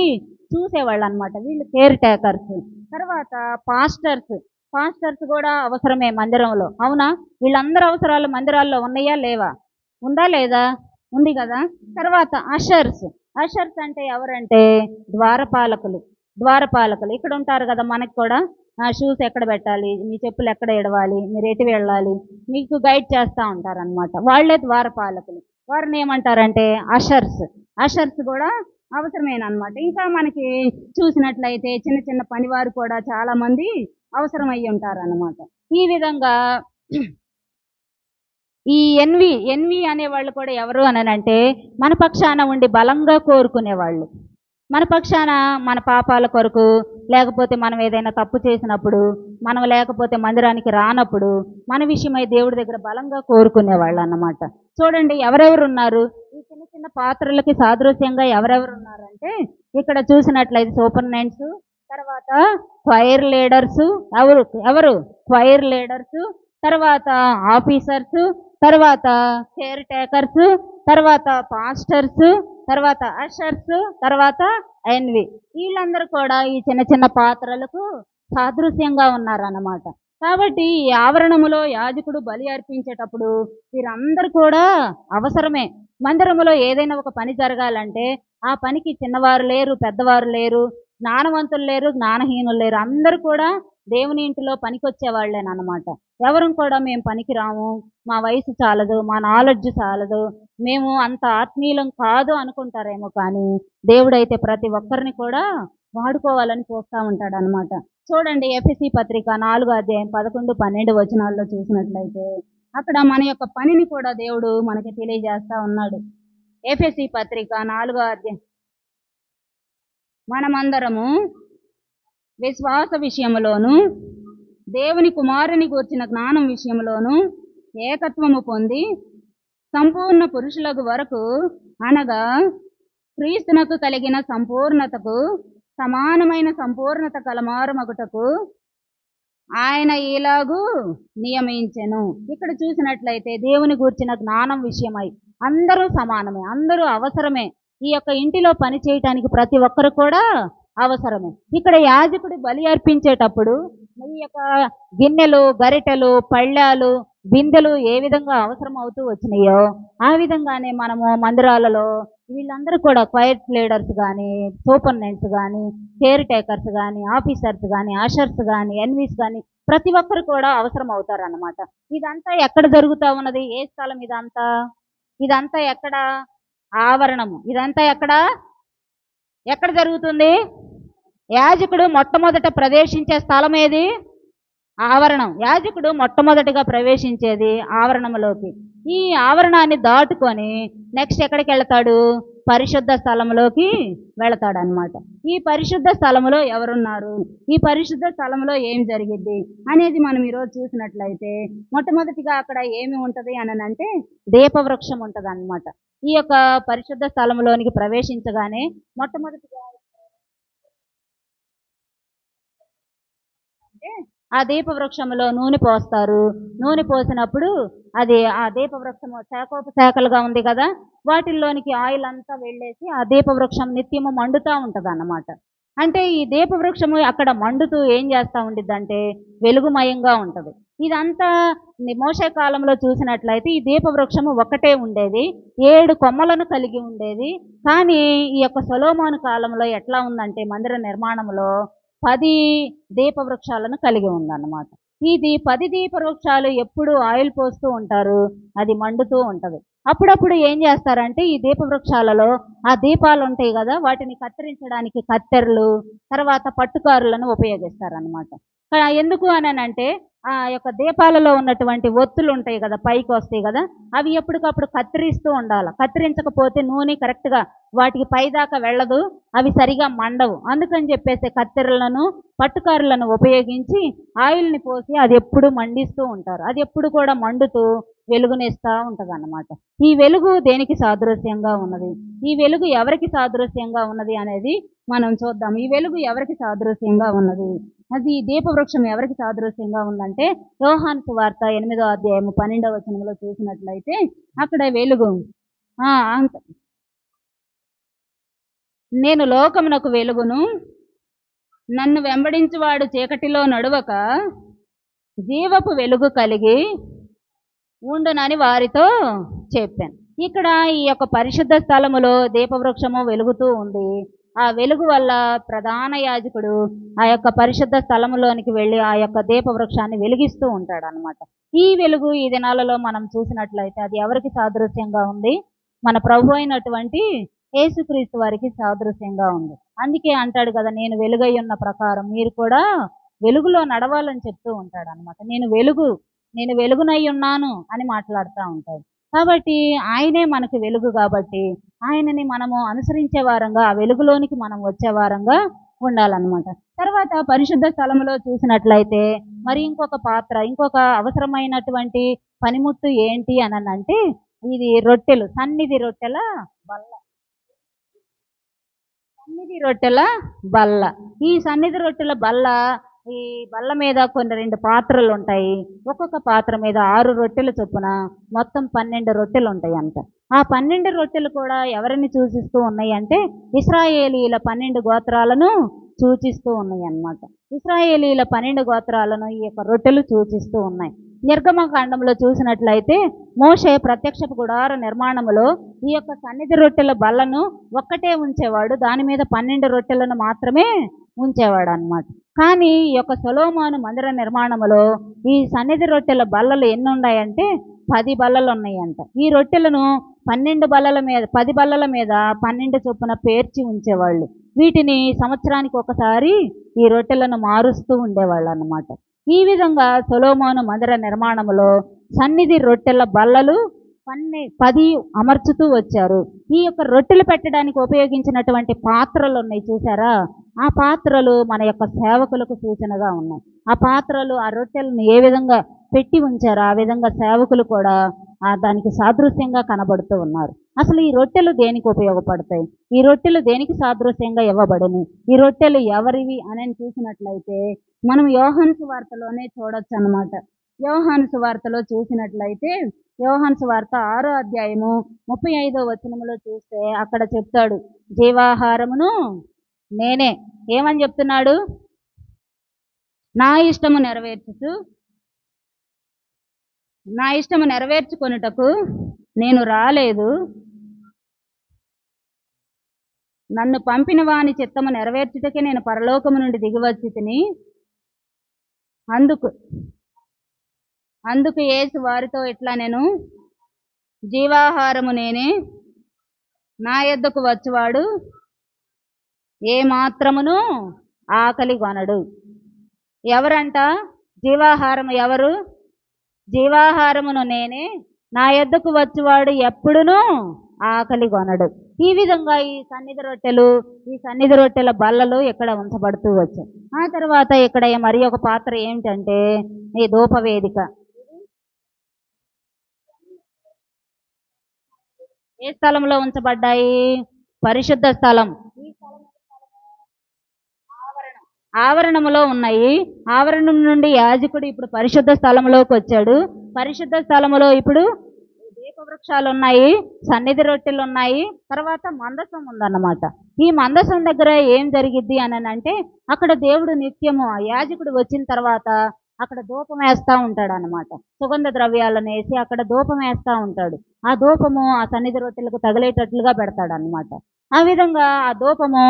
[SPEAKER 2] చూసేవాళ్ళు అనమాట. వీళ్ళు కేర్ టేకర్స్. తర్వాత పాస్టర్స్. పాస్టర్స్ కూడా అవసరమే మందిరంలో, అవునా? వీళ్ళందరూ అవసరాలు మందిరాల్లో ఉన్నాయా లేవా? ఉందా లేదా? ఉంది కదా. తర్వాత అషర్స్. అషర్స్ అంటే ఎవరంటే ద్వారపాలకులు. ద్వారపాలకులు ఇక్కడ ఉంటారు కదా, మనకి కూడా షూస్ ఎక్కడ పెట్టాలి, మీ చెప్పులు ఎక్కడ ఎడవాలి, మీరు ఎటు వెళ్ళాలి, మీకు గైడ్ చేస్తూ ఉంటారనమాట. వాళ్ళే ద్వారపాలకులు. వారిని ఏమంటారంటే అషర్స్. అషర్స్ కూడా అవసరమేనమాట. ఇంకా మనకి చూసినట్లయితే చిన్న చిన్న పనివారు కూడా చాలా మంది అవసరమై ఉంటారన్నమాట. ఈ విధంగా ఈ ఎన్వి అనేవాళ్ళు కూడా ఎవరు అనంటే మన పక్షాన ఉండి బలంగా కోరుకునేవాళ్ళు. మన పక్షాన మన పాపాల కొరకు, లేకపోతే మనం ఏదైనా తప్పు చేసినప్పుడు, మనం లేకపోతే మందిరానికి రానప్పుడు మన విషయమై దేవుడి దగ్గర బలంగా కోరుకునేవాళ్ళు అన్నమాట. చూడండి ఎవరెవరు ఉన్నారు ఈ చిన్న చిన్న పాత్రలకి సాదృశ్యంగా ఎవరెవరు ఉన్నారంటే, ఇక్కడ చూసినట్లయితే సూపర్నెంట్స్, తర్వాత క్వైర్ లీడర్స్, ఎవరు క్వైర్ లీడర్స్, తర్వాత ఆఫీసర్స్, తర్వాత కేర్ టేకర్స్, తర్వాత పాస్టర్స్, తర్వాత అషర్స్, తర్వాత ఎన్వి. వీళ్ళందరూ కూడా ఈ చిన్న చిన్న పాత్రలకు సాదృశ్యంగా ఉన్నారన్నమాట. కాబట్టి ఈ ఆవరణములో యాజకుడు బలి అర్పించేటప్పుడు వీరందరూ కూడా అవసరమే. మందిరములో ఏదైనా ఒక పని జరగాలంటే ఆ పనికి చిన్నవారు లేరు, పెద్దవారు లేరు, జ్ఞానవంతులు లేరు, జ్ఞానహీనులు లేరు, అందరూ కూడా దేవుని ఇంటిలో పనికొచ్చే వాళ్ళేనమాట. ఎవరు కూడా మేము పనికి రాము, మా వయసు చాలదు, మా నాలెడ్జ్ చాలదు, మేము అంత ఆత్మీయులం కాదు అనుకుంటారేమో, కానీ దేవుడైతే ప్రతి ఒక్కరిని కూడా వాడుకోవాలని చూస్తూ ఉంటాడు అనమాట. చూడండి ఎఫెసీ పత్రిక 4వ అధ్యాయం 11, 12 వచనాల్లో చూసినట్లయితే అక్కడ మన యొక్క పనిని కూడా దేవుడు మనకి తెలియజేస్తా ఉన్నాడు. ఎఫెసీ పత్రిక 4వ అధ్యాయం, మనమందరము విశ్వాస విషయంలోను దేవుని కుమారుని గూర్చిన జ్ఞానం విషయంలోను ఏకత్వము పొంది సంపూర్ణ పురుషులకు వరకు, అనగా క్రీస్తునకు కలిగిన సంపూర్ణతకు సమానమైన సంపూర్ణత కలమారమగుటకు ఆయన ఇలాగూ నియమించెను. ఇక్కడ చూసినట్లయితే దేవుని గూర్చిన జ్ఞానం విషయమై అందరూ సమానమే, అందరూ అవసరమే. ఈ యొక్క ఇంటిలో పని చేయటానికి ప్రతి ఒక్కరు కూడా అవసరమే. ఇక్కడ యాజకుడు బలి అర్పించేటప్పుడు ఈ యొక్క గిన్నెలు, గరిటెలు, పళ్ళాలు, బిందెలు ఏ విధంగా అవసరం అవుతూ వచ్చినాయో ఆ విధంగానే మనము మందిరాలలో వీళ్ళందరూ కూడా క్వైట్ లీడర్స్ కానీ, సూపర్నెంట్స్ కానీ, కేర్ టేకర్స్ కానీ, ఆఫీసర్స్ కానీ, ఆషర్స్ కానీ, ఎన్వీస్ కానీ ప్రతి ఒక్కరు కూడా అవసరం అవుతారన్నమాట. ఇదంతా ఎక్కడ జరుగుతూ ఉన్నది? ఏ స్థలం ఇదంతా? ఇదంతా ఎక్కడ? ఆవరణము. ఇదంతా ఎక్కడ జరుగుతుంది? యాజకుడు మొట్టమొదట ప్రవేశించే స్థలం ఏది? ఆవరణం. యాజకుడు మొట్టమొదటిగా ప్రవేశించేది ఆవరణంలోకి. ఈ ఆవరణాన్ని దాటుకొని నెక్స్ట్ ఎక్కడికి వెళ్తాడు? పరిశుద్ధ స్థలంలోకి వెళతాడు అనమాట. ఈ పరిశుద్ధ స్థలంలో ఎవరున్నారు, ఈ పరిశుద్ధ స్థలంలో ఏం జరిగిద్ది అనేది మనం ఈరోజు చూసినట్లయితే మొట్టమొదటిగా అక్కడ ఏమి ఉంటుంది అని అంటే దీపవృక్షం ఉంటుంది అనమాట. ఈ యొక్క పరిశుద్ధ స్థలంలోనికి ప్రవేశించగానే మొట్టమొదటిగా ఆ దీపవృక్షంలో నూనె పోస్తారు. నూనె పోసినప్పుడు అది ఆ దీపవృక్షము శాఖోపశాఖలుగా ఉంది కదా, వాటిల్లోనికి ఆయిల్ అంతా వెళ్ళేసి ఆ దీపవృక్షం నిత్యము మండుతూ ఉంటుంది అన్నమాట. అంటే ఈ దీపవృక్షము అక్కడ మండుతూ ఏం చేస్తూ ఉండిద్దంటే వెలుగుమయంగా ఉంటుంది. ఇదంతా మోషే కాలంలో చూసినట్లయితే ఈ దీపవృక్షము ఒకటే ఉండేది, 7 కొమ్మలను కలిగి ఉండేది. కానీ ఈ యొక్క సొలొమోను కాలంలో ఎట్లా ఉందంటే మందిర నిర్మాణంలో 10 దీపవృక్షాలను కలిగి ఉందన్నమాట. ఇది 10 దీపవృక్షాలు ఎప్పుడు ఆయిల్ పోస్తూ ఉంటారు, అది మండుతూ ఉంటుంది. అప్పుడప్పుడు ఏం చేస్తారంటే ఈ దీపవృక్షాలలో ఆ దీపాలు ఉంటాయి కదా, వాటిని కత్తిరించడానికి కత్తెరలు, తర్వాత పట్టుకారులను ఉపయోగిస్తారనమాట. ఎందుకు అని అంటే ఆ యొక్క దీపాలలో ఉన్నటువంటి ఒత్తులు ఉంటాయి కదా, పైకి వస్తాయి కదా, అవి ఎప్పటికప్పుడు కత్తిరిస్తూ ఉండాలి. కత్తిరించకపోతే నూనె కరెక్ట్గా వాటికి పైదాకా వెళ్ళదు, అవి సరిగా మండవు. అందుకని చెప్పేసి కత్తెరలను, పట్టుకారులను ఉపయోగించి ఆయిల్ని పోసి అది ఎప్పుడు మండిస్తూ ఉంటారు. అది ఎప్పుడు కూడా మండుతూ వెలుగునిస్తూ ఉంటుంది అన్నమాట. ఈ వెలుగు దేనికి సాదృశ్యంగా ఉన్నది, ఈ వెలుగు ఎవరికి సాదృశ్యంగా ఉన్నది అనేది మనం చూద్దాం. ఈ వెలుగు ఎవరికి సాదృశ్యంగా ఉన్నది, అది దీపవృక్షం ఎవరికి సాదృశ్యంగా ఉందంటే యోహాను సువార్త 8వ అధ్యాయం 12వ వచనంలో చూసినట్లయితే అక్కడ వెలుగు నేను లోకమునకు వెలుగును, నన్ను వెంబడించువాడు చీకటిలో నడువక జీవపు వెలుగు కలిగి ఉండునని వారితో చెప్పాను. ఇక్కడ ఈ యొక్క పరిశుద్ధ స్థలములో దీపవృక్షము వెలుగుతూ ఉంది. ఆ వెలుగు వల్ల ప్రధాన యాజకుడు ఆ యొక్క పరిశుద్ధ స్థలములోనికి వెళ్ళి ఆ యొక్క దీపవృక్షాన్ని వెలిగిస్తూ ఉంటాడు అనమాట. ఈ వెలుగు ఈ దినాలలో మనం చూసినట్లయితే అది ఎవరికి సాదృశ్యంగా ఉంది? మన ప్రభు అయినటువంటి యేసుక్రీస్తు వారికి సాదృశ్యంగా ఉంది. అందుకే అంటాడు కదా, నేను వెలుగై ఉన్న ప్రకారం మీరు కూడా వెలుగులో నడవాలని చెప్తూ ఉంటాడు అనమాట. నేను వెలుగునై ఉన్నాను అని మాట్లాడుతూ ఉంటాడు. కాబట్టి ఆయనే మనకి వెలుగు కాబట్టి ఆయనని మనము అనుసరించే వారంగా, ఆ వెలుగులోనికి మనం వచ్చే వారంగా ఉండాలన్నమాట. తర్వాత పరిశుద్ధ స్థలములో చూసినట్లయితే మరి ఇంకొక అవసరమైనటువంటి పనిముట్టు ఏంటి అని అంటే, ఇది రొట్టెలు, సన్నిధి రొట్టెల బల్ల. సన్నిధి రొట్టెల బల్ల. ఈ సన్నిధి రొట్టెల బల్ల, ఈ బల్ల మీద కొన్ని 2 పాత్రలు ఉంటాయి. ఒక్కొక్క పాత్ర మీద 6 రొట్టెలు చొప్పున మొత్తం 12 రొట్టెలు ఉంటాయి అంట. ఆ 12 రొట్టెలు కూడా ఎవరిని సూచిస్తూ ఉన్నాయి అంటే, ఇశ్రాయేలీల 12 గోత్రాలను సూచిస్తూ ఉన్నాయి అన్నమాట. ఇశ్రాయేలీల 12 గోత్రాలను ఈ యొక్క రొట్టెలు సూచిస్తూ ఉన్నాయి. నిర్గమకాండంలో చూసినట్లయితే మోషే ప్రత్యక్షపు గుడార నిర్మాణములో ఈ యొక్క సన్నిధి రొట్టెల బల్లను ఒక్కటే ఉంచేవాడు, దాని మీద 12 రొట్టెలను మాత్రమే ఉంచేవాడు అన్నమాట. కానీ ఈ యొక్క సొలొమోను మందిర నిర్మాణములో ఈ సన్నిధి రొట్టెల బల్లలు ఎన్ని ఉన్నాయంటే 10 బల్లలు ఉన్నాయంట. ఈ రొట్టెలను 12 బల్లల మీద 10 బల్లల మీద 12 చొప్పున పేర్చి ఉంచేవాళ్ళు. వీటిని సంవత్సరానికి ఒకసారి ఈ రొట్టెలను మారుస్తూ ఉండేవాళ్ళు అన్నమాట. ఈ విధంగా సొలొమోను మందిర నిర్మాణములో సన్నిధి రొట్టెల బల్లలు 10 అమర్చుతూ వచ్చారు. ఈ యొక్క రొట్టెలు పెట్టడానికి ఉపయోగించినటువంటి పాత్రలు ఉన్నాయి చూసారా, ఆ పాత్రలు మన యొక్క సేవకులకు సూచనగా ఉన్నాయి. ఆ పాత్రలు ఆ రొట్టెలను ఏ విధంగా పెట్టి ఉంచారో ఆ విధంగా సేవకులు కూడా దానికి సాదృశ్యంగా కనబడుతూ ఉన్నారు. అసలు ఈ రొట్టెలు దేనికి ఉపయోగపడతాయి, ఈ రొట్టెలు దేనికి సాదృశ్యంగా ఇవ్వబడినాయి, ఈ రొట్టెలు ఎవరివి అని చూసినట్లయితే మనం యోహాను సువార్తలోనే చూడొచ్చు అన్నమాట. యోహాను సువార్తలో చూసినట్లయితే యోహాను సువార్త 6వ అధ్యాయము 35వ వచనములో చూస్తే అక్కడ చెప్తాడు, జీవాహారమును నేనే. ఏమని చెప్తున్నాడు? నా ఇష్టము నెరవేర్చుకొనుటకు నేను రాలేదు, నన్ను పంపిన వాని చిత్తము నెరవేర్చుటకే నేను పరలోకము నుండి దిగివచ్చి తిని. అందుకు యేసు వారితో ఇట్లా, నేను జీవాహారము నేనే, నా యొద్దకు వచ్చువాడు ఏ మాత్రమును ఆకలి కొనడు. ఎవరంట జీవాహారము? ఎవరు? జీవాహారమును నేనే, నా యొద్దకు వచ్చువాడు ఎప్పుడునూ ఆకలి కొనడు. ఈ విధంగా ఈ సన్నిధి రొట్టెల బల్లలు ఇక్కడ ఉంచబడుతూ వచ్చాయి. ఆ తర్వాత ఇక్కడ మరి ఒక పాత్ర ఏమిటంటే ఈ ధూపవేదిక. ఏ స్థలంలో ఉంచబడ్డాయి? పరిశుద్ధ స్థలం. ఆవరణములో ఉన్నాయి. ఆవరణం నుండి యాజకుడు ఇప్పుడు పరిశుద్ధ స్థలంలోకి వచ్చాడు. పరిశుద్ధ స్థలములో ఇప్పుడు దీపవృక్షాలు ఉన్నాయి, సన్నిధి రొట్టెలు ఉన్నాయి, తర్వాత మందసం ఉందన్నమాట. ఈ మందసం దగ్గర ఏం జరిగిద్ది అని అంటే, అక్కడ దేవుడు నిత్యము యాజకుడు వచ్చిన తర్వాత అక్కడ ధూపం వేస్తూ ఉంటాడు అన్నమాట. సుగంధ ద్రవ్యాలను వేసి అక్కడ ధూపం వేస్తూ ఉంటాడు. ఆ ధూపము ఆ సన్నిధి రొట్టెలకు తగిలేటట్లుగా పెడతాడు అన్నమాట. ఆ విధంగా ఆ ధూపము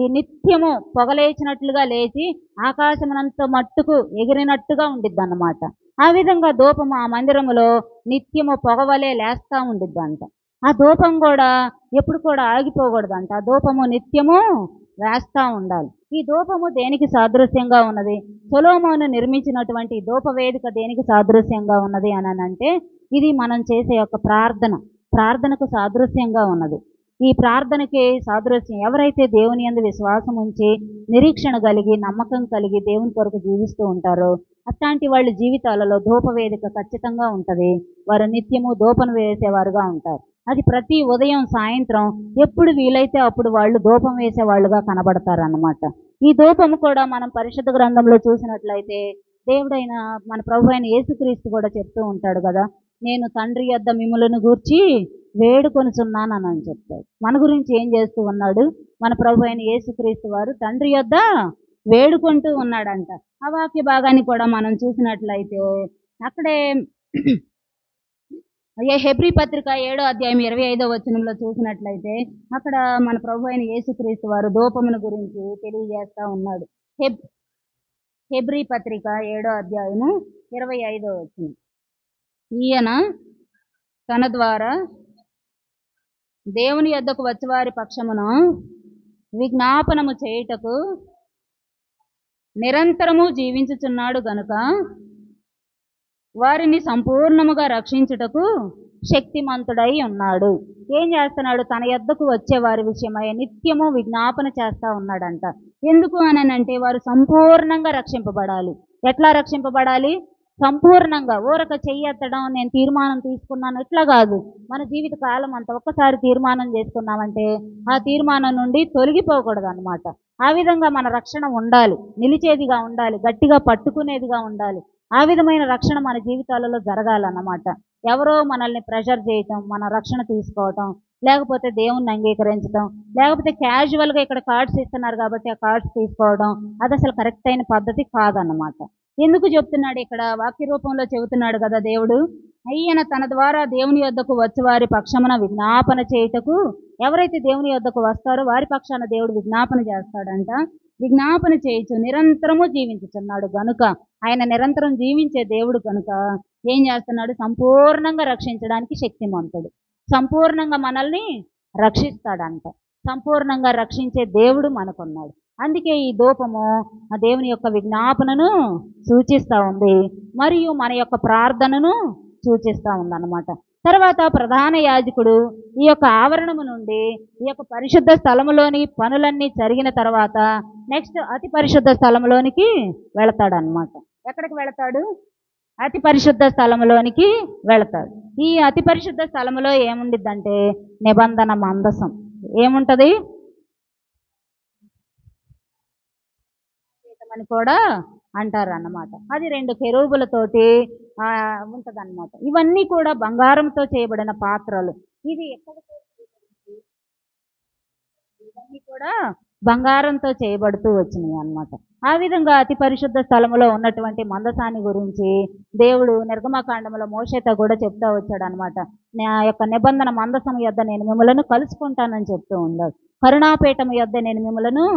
[SPEAKER 2] ఈ నిత్యము పొగలేచినట్లుగా లేచి ఆకాశమునంత మట్టుకు ఎగిరినట్టుగా ఉండిద్ది అన్నమాట. ఆ విధంగా ధూపము ఆ మందిరములో నిత్యము పొగవలే లేస్తూ ఉండిద్దంట. ఆ ధూపం కూడా ఎప్పుడు కూడా ఆగిపోకూడదంట. ఆ ధూపము నిత్యము వేస్తూ ఉండాలి. ఈ ధూపము దేనికి సాదృశ్యంగా ఉన్నది? సొలొమోను నిర్మించినటువంటి ధూపవేదిక దేనికి సాదృశ్యంగా ఉన్నది అని అంటే, ఇది మనం చేసే యొక్క ప్రార్థనకు సాదృశ్యంగా ఉన్నది. ఈ ప్రార్థనకి సాదృశ్యం ఎవరైతే దేవుని యందు విశ్వాసం ఉంచి నిరీక్షణ కలిగి నమ్మకం కలిగి దేవుని కొరకు జీవిస్తూ ఉంటారో అట్లాంటి వాళ్ళ జీవితాలలో ధూపవేదిక ఖచ్చితంగా ఉంటుంది. వారు నిత్యము ధూపం వేసేవారుగా ఉంటారు. అది ప్రతి ఉదయం సాయంత్రం ఎప్పుడు వీలైతే అప్పుడు వాళ్ళు ధూపం వేసేవాళ్ళుగా కనబడతారు అన్నమాట. ఈ ధూపము కూడా మనం పరిశుద్ధ గ్రంథంలో చూసినట్లయితే దేవుడైన మన ప్రభు అయిన యేసుక్రీస్తు కూడా చెప్తూ ఉంటాడు కదా, నేను తండ్రి యొద్ద మిమ్ములను గూర్చి వేడుకొనుచున్నాను అని చెప్తాడు. మన గురించి ఏం చేస్తూ ఉన్నాడు? మన ప్రభు అయిన యేసుక్రీస్తు వారు తండ్రి యొద్ద వేడుకుంటూ ఉన్నాడంట. ఆ వాక్య భాగాన్ని కూడా మనం చూసినట్లయితే అక్కడే హెబ్రీ పత్రిక 7వ అధ్యాయం 25వ వచనంలో చూసినట్లయితే అక్కడ మన ప్రభు అయిన యేసుక్రీస్తు వారు ధూపమును గురించి తెలియజేస్తూ ఉన్నాడు. హెబ్రీ పత్రిక 7వ అధ్యాయము 25వ వచనం, ఈయన తన ద్వారా దేవుని యొద్దకు వచ్చేవారి పక్షమును విజ్ఞాపనము చేయుటకు నిరంతరము జీవించుచున్నాడు గనుక వారిని సంపూర్ణముగా రక్షించుటకు శక్తిమంతుడై ఉన్నాడు. ఏం చేస్తున్నాడు? తన యొద్దకు వచ్చే వారి విషయమై నిత్యము విజ్ఞాపన చేస్తా ఉన్నాడంట. ఎందుకు అనంటే వారు సంపూర్ణంగా రక్షింపబడాలి. ఎట్లా రక్షింపబడాలి? సంపూర్ణంగా. ఊరక చెయ్యెత్తడం, నేను తీర్మానం తీసుకున్నాను ఇట్లా కాదు. మన జీవిత కాలం అంతా ఒక్కసారి తీర్మానం చేసుకున్నామంటే ఆ తీర్మానం నుండి తొలగిపోకూడదు అన్నమాట. ఆ విధంగా మన రక్షణ ఉండాలి, నిలిచేదిగా ఉండాలి, గట్టిగా పట్టుకునేదిగా ఉండాలి. ఆ విధమైన రక్షణ మన జీవితాలలో జరగాలన్నమాట. ఎవరో మనల్ని ప్రెషర్ చేయటం, మన రక్షణ తీసుకోవటం, లేకపోతే దేవుణ్ణి అంగీకరించడం, లేకపోతే క్యాజువల్గా ఇక్కడ కార్డ్స్ ఇస్తున్నారు కాబట్టి ఆ కార్డ్స్ తీసుకోవడం, అది అసలు కరెక్ట్ అయిన పద్ధతి కాదన్నమాట. ఎందుకు చెప్తున్నాడు? ఇక్కడ వాక్య రూపంలో చెబుతున్నాడు కదా దేవుడు. అయ్యన తన ద్వారా దేవుని యొద్దకు వచ్చి వారి పక్షమున విజ్ఞాపన చేయుటకు, ఎవరైతే దేవుని యొద్దకు వస్తారో వారి పక్షాన దేవుడు విజ్ఞాపన చేస్తాడంట. విజ్ఞాపన చేయించు నిరంతరము జీవించుచున్నాడు గనుక, ఆయన నిరంతరం జీవించే దేవుడు కనుక ఏం చేస్తున్నాడు? సంపూర్ణంగా రక్షించడానికి శక్తిమంతుడు. సంపూర్ణంగా మనల్ని రక్షిస్తాడంట. సంపూర్ణంగా రక్షించే దేవుడు మనకున్నాడు. అందుకే ఈ ధూపము ఆ దేవుని యొక్క విజ్ఞాపనను సూచిస్తూ ఉంది, మరియు మన యొక్క ప్రార్థనను సూచిస్తూ ఉందన్నమాట. తర్వాత ప్రధాన యాజకుడు ఈ యొక్క ఆవరణము నుండి ఈ యొక్క పరిశుద్ధ స్థలములోని పనులన్నీ జరిగిన తర్వాత నెక్స్ట్ అతి పరిశుద్ధ స్థలములోనికి వెళతాడనమాట. ఎక్కడికి వెళతాడు? అతి పరిశుద్ధ స్థలములోనికి వెళతాడు. ఈ అతి పరిశుద్ధ స్థలములో ఏముండిద్దంటే నిబంధన మందసం. ఏముంటది? అని కూడా అంటారు అన్నమాట. అది 2 కెరూబులతోటి ఉంటదన్నమాట. ఇవన్నీ కూడా బంగారంతో చేయబడిన పాత్రలు. ఇది ఇవన్నీ కూడా బంగారంతో చేయబడుతూ వచ్చినాయి అన్నమాట. ఆ విధంగా అతి పరిశుద్ధ స్థలములో ఉన్నటువంటి మందసాన్ని గురించి దేవుడు నిర్గమకాండములో మోషేతో కూడా చెప్తా వచ్చాడు అనమాట. నా యొక్క నిబంధన మందసం యొద్ద నేను మిమ్మలను కలుసుకుంటానని చెప్తూ ఉన్నాడు. కరుణాపీఠము యొద్ద నేను మిమ్మలను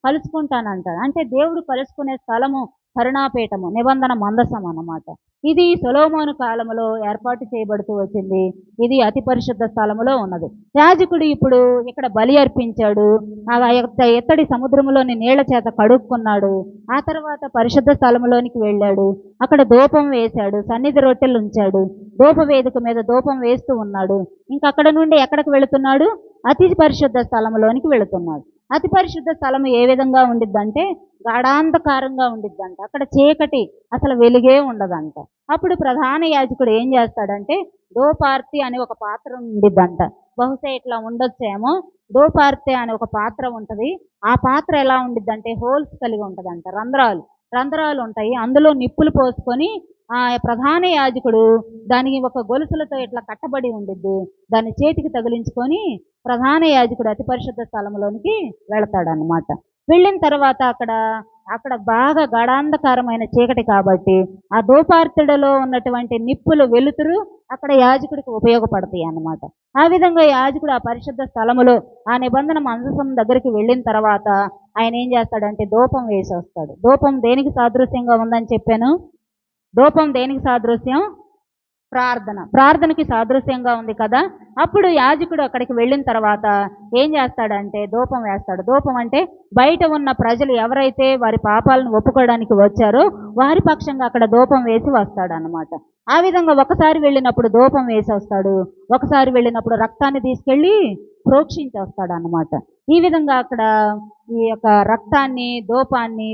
[SPEAKER 2] కలుసుకుంటానంటాడు. అంటే దేవుడు కలుసుకునే స్థలము కరుణాపీఠము, నిబంధన మందసం అన్నమాట. ఇది సొలొమోను కాలములో ఏర్పాటు చేయబడుతూ వచ్చింది. ఇది అతి పరిశుద్ధ స్థలములో ఉన్నది. యాజకుడు ఇప్పుడు ఇక్కడ బలి అర్పించాడు. ఆ ఎత్తడి సముద్రములోని నీళ్ల చేత కడుక్కున్నాడు. ఆ తర్వాత పరిశుద్ధ స్థలములోనికి వెళ్ళాడు. అక్కడ ధూపం వేశాడు, సన్నిధి రొట్టెలు ఉంచాడు, ధూప వేదిక మీద ధూపం వేస్తూ ఉన్నాడు. ఇంకా అక్కడ నుండి ఎక్కడికి వెళుతున్నాడు? అతి పరిశుద్ధ స్థలములోనికి వెళుతున్నాడు. అతి పరిశుద్ధ స్థలం ఏ విధంగా ఉండిద్దంటే గాఢాంధకారంగా ఉండిద్దంట. అక్కడ చీకటి, అసలు వెలుగే ఉండదంట. అప్పుడు ప్రధాన యాజకుడు ఏం చేస్తాడంటే దోపార్తి అనే ఒక పాత్ర ఉండిద్దంట. బహుశా ఇట్లా ఉండొచ్చేమో. దోపార్తి అనే ఒక పాత్ర ఉంటుంది. ఆ పాత్ర ఎలా ఉండిద్దంటే హోల్స్ కలిగి ఉంటుందంట. రంధ్రాలు ఉంటాయి. అందులో నిప్పులు పోసుకొని ఆ ప్రధాన యాజకుడు దానికి ఒక గొలుసులతో ఇట్లా కట్టబడి ఉండిద్ది. దాన్ని చేతికి తగిలించుకొని ప్రధాన యాజకుడు అతి పరిశుద్ధ స్థలంలోనికి వెళతాడనమాట. వెళ్ళిన తర్వాత అక్కడ బాగా గాఢాంధకారమైన చీకటి కాబట్టి ఆ ధూపార్తుడిలో ఉన్నటువంటి నిప్పులు వెలుతురు అక్కడ యాజకుడికి ఉపయోగపడతాయి అన్నమాట. ఆ విధంగా యాజకుడు ఆ పరిశుద్ధ స్థలములో ఆ నిబంధన మందసం దగ్గరికి వెళ్ళిన తర్వాత ఆయన ఏం చేస్తాడంటే ధూపం వేసి వస్తాడు. ధూపం దేనికి సాదృశ్యంగా ఉందని చెప్పాను? ధూపం దేనికి సాదృశ్యం? ప్రార్థనకి సాదృశ్యంగా ఉంది కదా. అప్పుడు యాజకుడు అక్కడికి వెళ్ళిన తర్వాత ఏం చేస్తాడంటే ధూపం వేస్తాడు. ధూపం అంటే బయట ఉన్న ప్రజలు ఎవరైతే వారి పాపాలను ఒప్పుకోవడానికి వచ్చారో వారి పక్షంగా అక్కడ ధూపం వేసి వస్తాడు అన్నమాట. ఆ విధంగా ఒకసారి వెళ్ళినప్పుడు ధూపం వేసి వస్తాడు, ఒకసారి వెళ్ళినప్పుడు రక్తాన్ని తీసుకెళ్ళి ప్రోక్షించి వస్తాడు అన్నమాట. ఈ విధంగా అక్కడ ఈ యొక్క రక్తాన్ని, ధూపాన్ని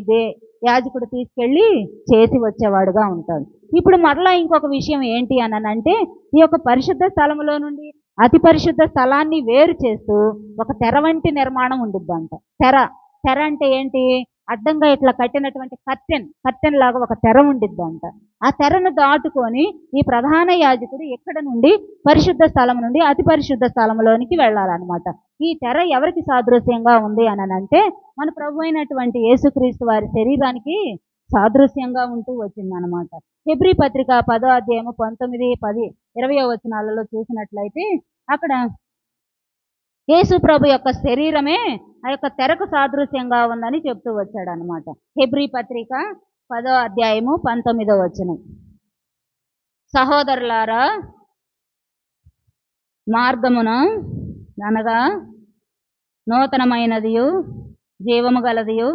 [SPEAKER 2] యాజకుడు తీసుకెళ్ళి చేసి వచ్చేవాడుగా ఉంటాడు. ఇప్పుడు మరలా ఇంకొక విషయం ఏంటి అనంటే ఈ యొక్క పరిశుద్ధ స్థలంలో నుండి అతి పరిశుద్ధ స్థలాన్ని వేరు చేస్తూ ఒక తెర వంటి నిర్మాణం ఉండిద్దంట. తెర అంటే ఏంటి? అడ్డంగా ఇట్లా కట్టినటువంటి కర్టెన్ లాగా ఒక తెర ఉండిద్దంట. ఆ తెరను దాటుకొని ఈ ప్రధాన యాజకుడు ఎక్కడ నుండి పరిశుద్ధ స్థలం నుండి అతి పరిశుద్ధ స్థలంలోనికి వెళ్ళాలన్నమాట. ఈ తెర ఎవరికి సాదృశ్యంగా ఉంది అనంటే మన ప్రభు అయినటువంటి యేసుక్రీస్తు వారి శరీరానికి సాదృశ్యంగా ఉంటూ వచ్చిందనమాట. హెబ్రీ పత్రిక 10వ అధ్యాయము 19, 10, 20 వచనాలలో చూసినట్లయితే అక్కడ యేసు ప్రభు యొక్క శరీరమే ఆ యొక్క తెరకు సాదృశ్యంగా ఉందని చెప్తూ వచ్చాడు అనమాట. హెబ్రీ పత్రిక 10వ అధ్యాయము 19వ వచనం. సహోదరులారా, మార్గమున అనగా నూతనమైనదియు జీవము గలదియు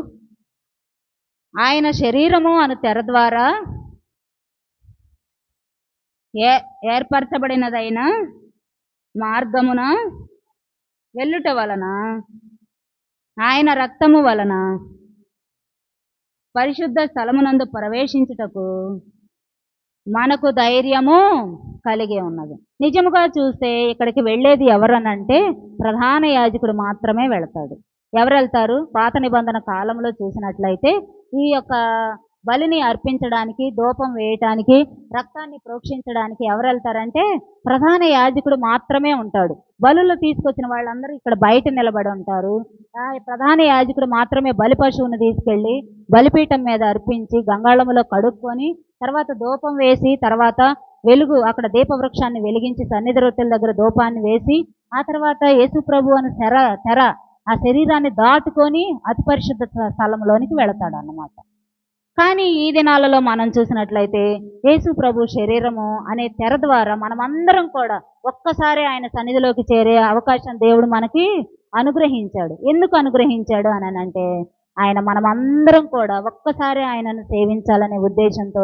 [SPEAKER 2] ఆయన శరీరము అను తెర ద్వారా ఏర్పరచబడినదైన మార్గమున వెళ్ళుట వలన ఆయన రక్తము వలన పరిశుద్ధ స్థలమునందు ప్రవేశించుటకు మనకు ధైర్యము కలిగి ఉన్నది. నిజముగా చూస్తే ఇక్కడికి వెళ్ళేది ఎవరనంటే ప్రధాన యాజకుడు మాత్రమే వెళతాడు. ఎవరు వెళ్తారు? పాత నిబంధన కాలంలో చూసినట్లయితే ఈ యొక్క బలిని అర్పించడానికి, ధూపం వేయటానికి, రక్తాన్ని ప్రోక్షించడానికి ఎవరు వెళ్తారంటే ప్రధాన యాజకుడు మాత్రమే ఉంటాడు. బలులు తీసుకొచ్చిన వాళ్ళందరూ ఇక్కడ బయట నిలబడి ఉంటారు. ప్రధాన యాజకుడు మాత్రమే బలి పశువును తీసుకెళ్ళి బలిపీఠం మీద అర్పించి గంగాళములో కడుక్కొని తర్వాత ధూపం వేసి తర్వాత వెలుగు అక్కడ దీపవృక్షాన్ని వెలిగించి సన్నిధి రొట్టెల దగ్గర ధూపాన్ని వేసి ఆ తర్వాత యేసు ప్రభు అని తెర ఆ శరీరాన్ని దాటుకొని అతి పరిశుద్ధ స్థలంలోనికి వెళతాడు అన్నమాట. కానీ ఈ దినాలలో మనం చూసినట్లయితే యేసు ప్రభు శరీరము అనే తెర ద్వారా మనమందరం కూడా ఒక్కసారి ఆయన సన్నిధిలోకి చేరే అవకాశం దేవుడు మనకి అనుగ్రహించాడు. ఎందుకు అనుగ్రహించాడు అని అంటే ఆయన మనమందరం కూడా ఒక్కసారి ఆయనను సేవించాలనే ఉద్దేశంతో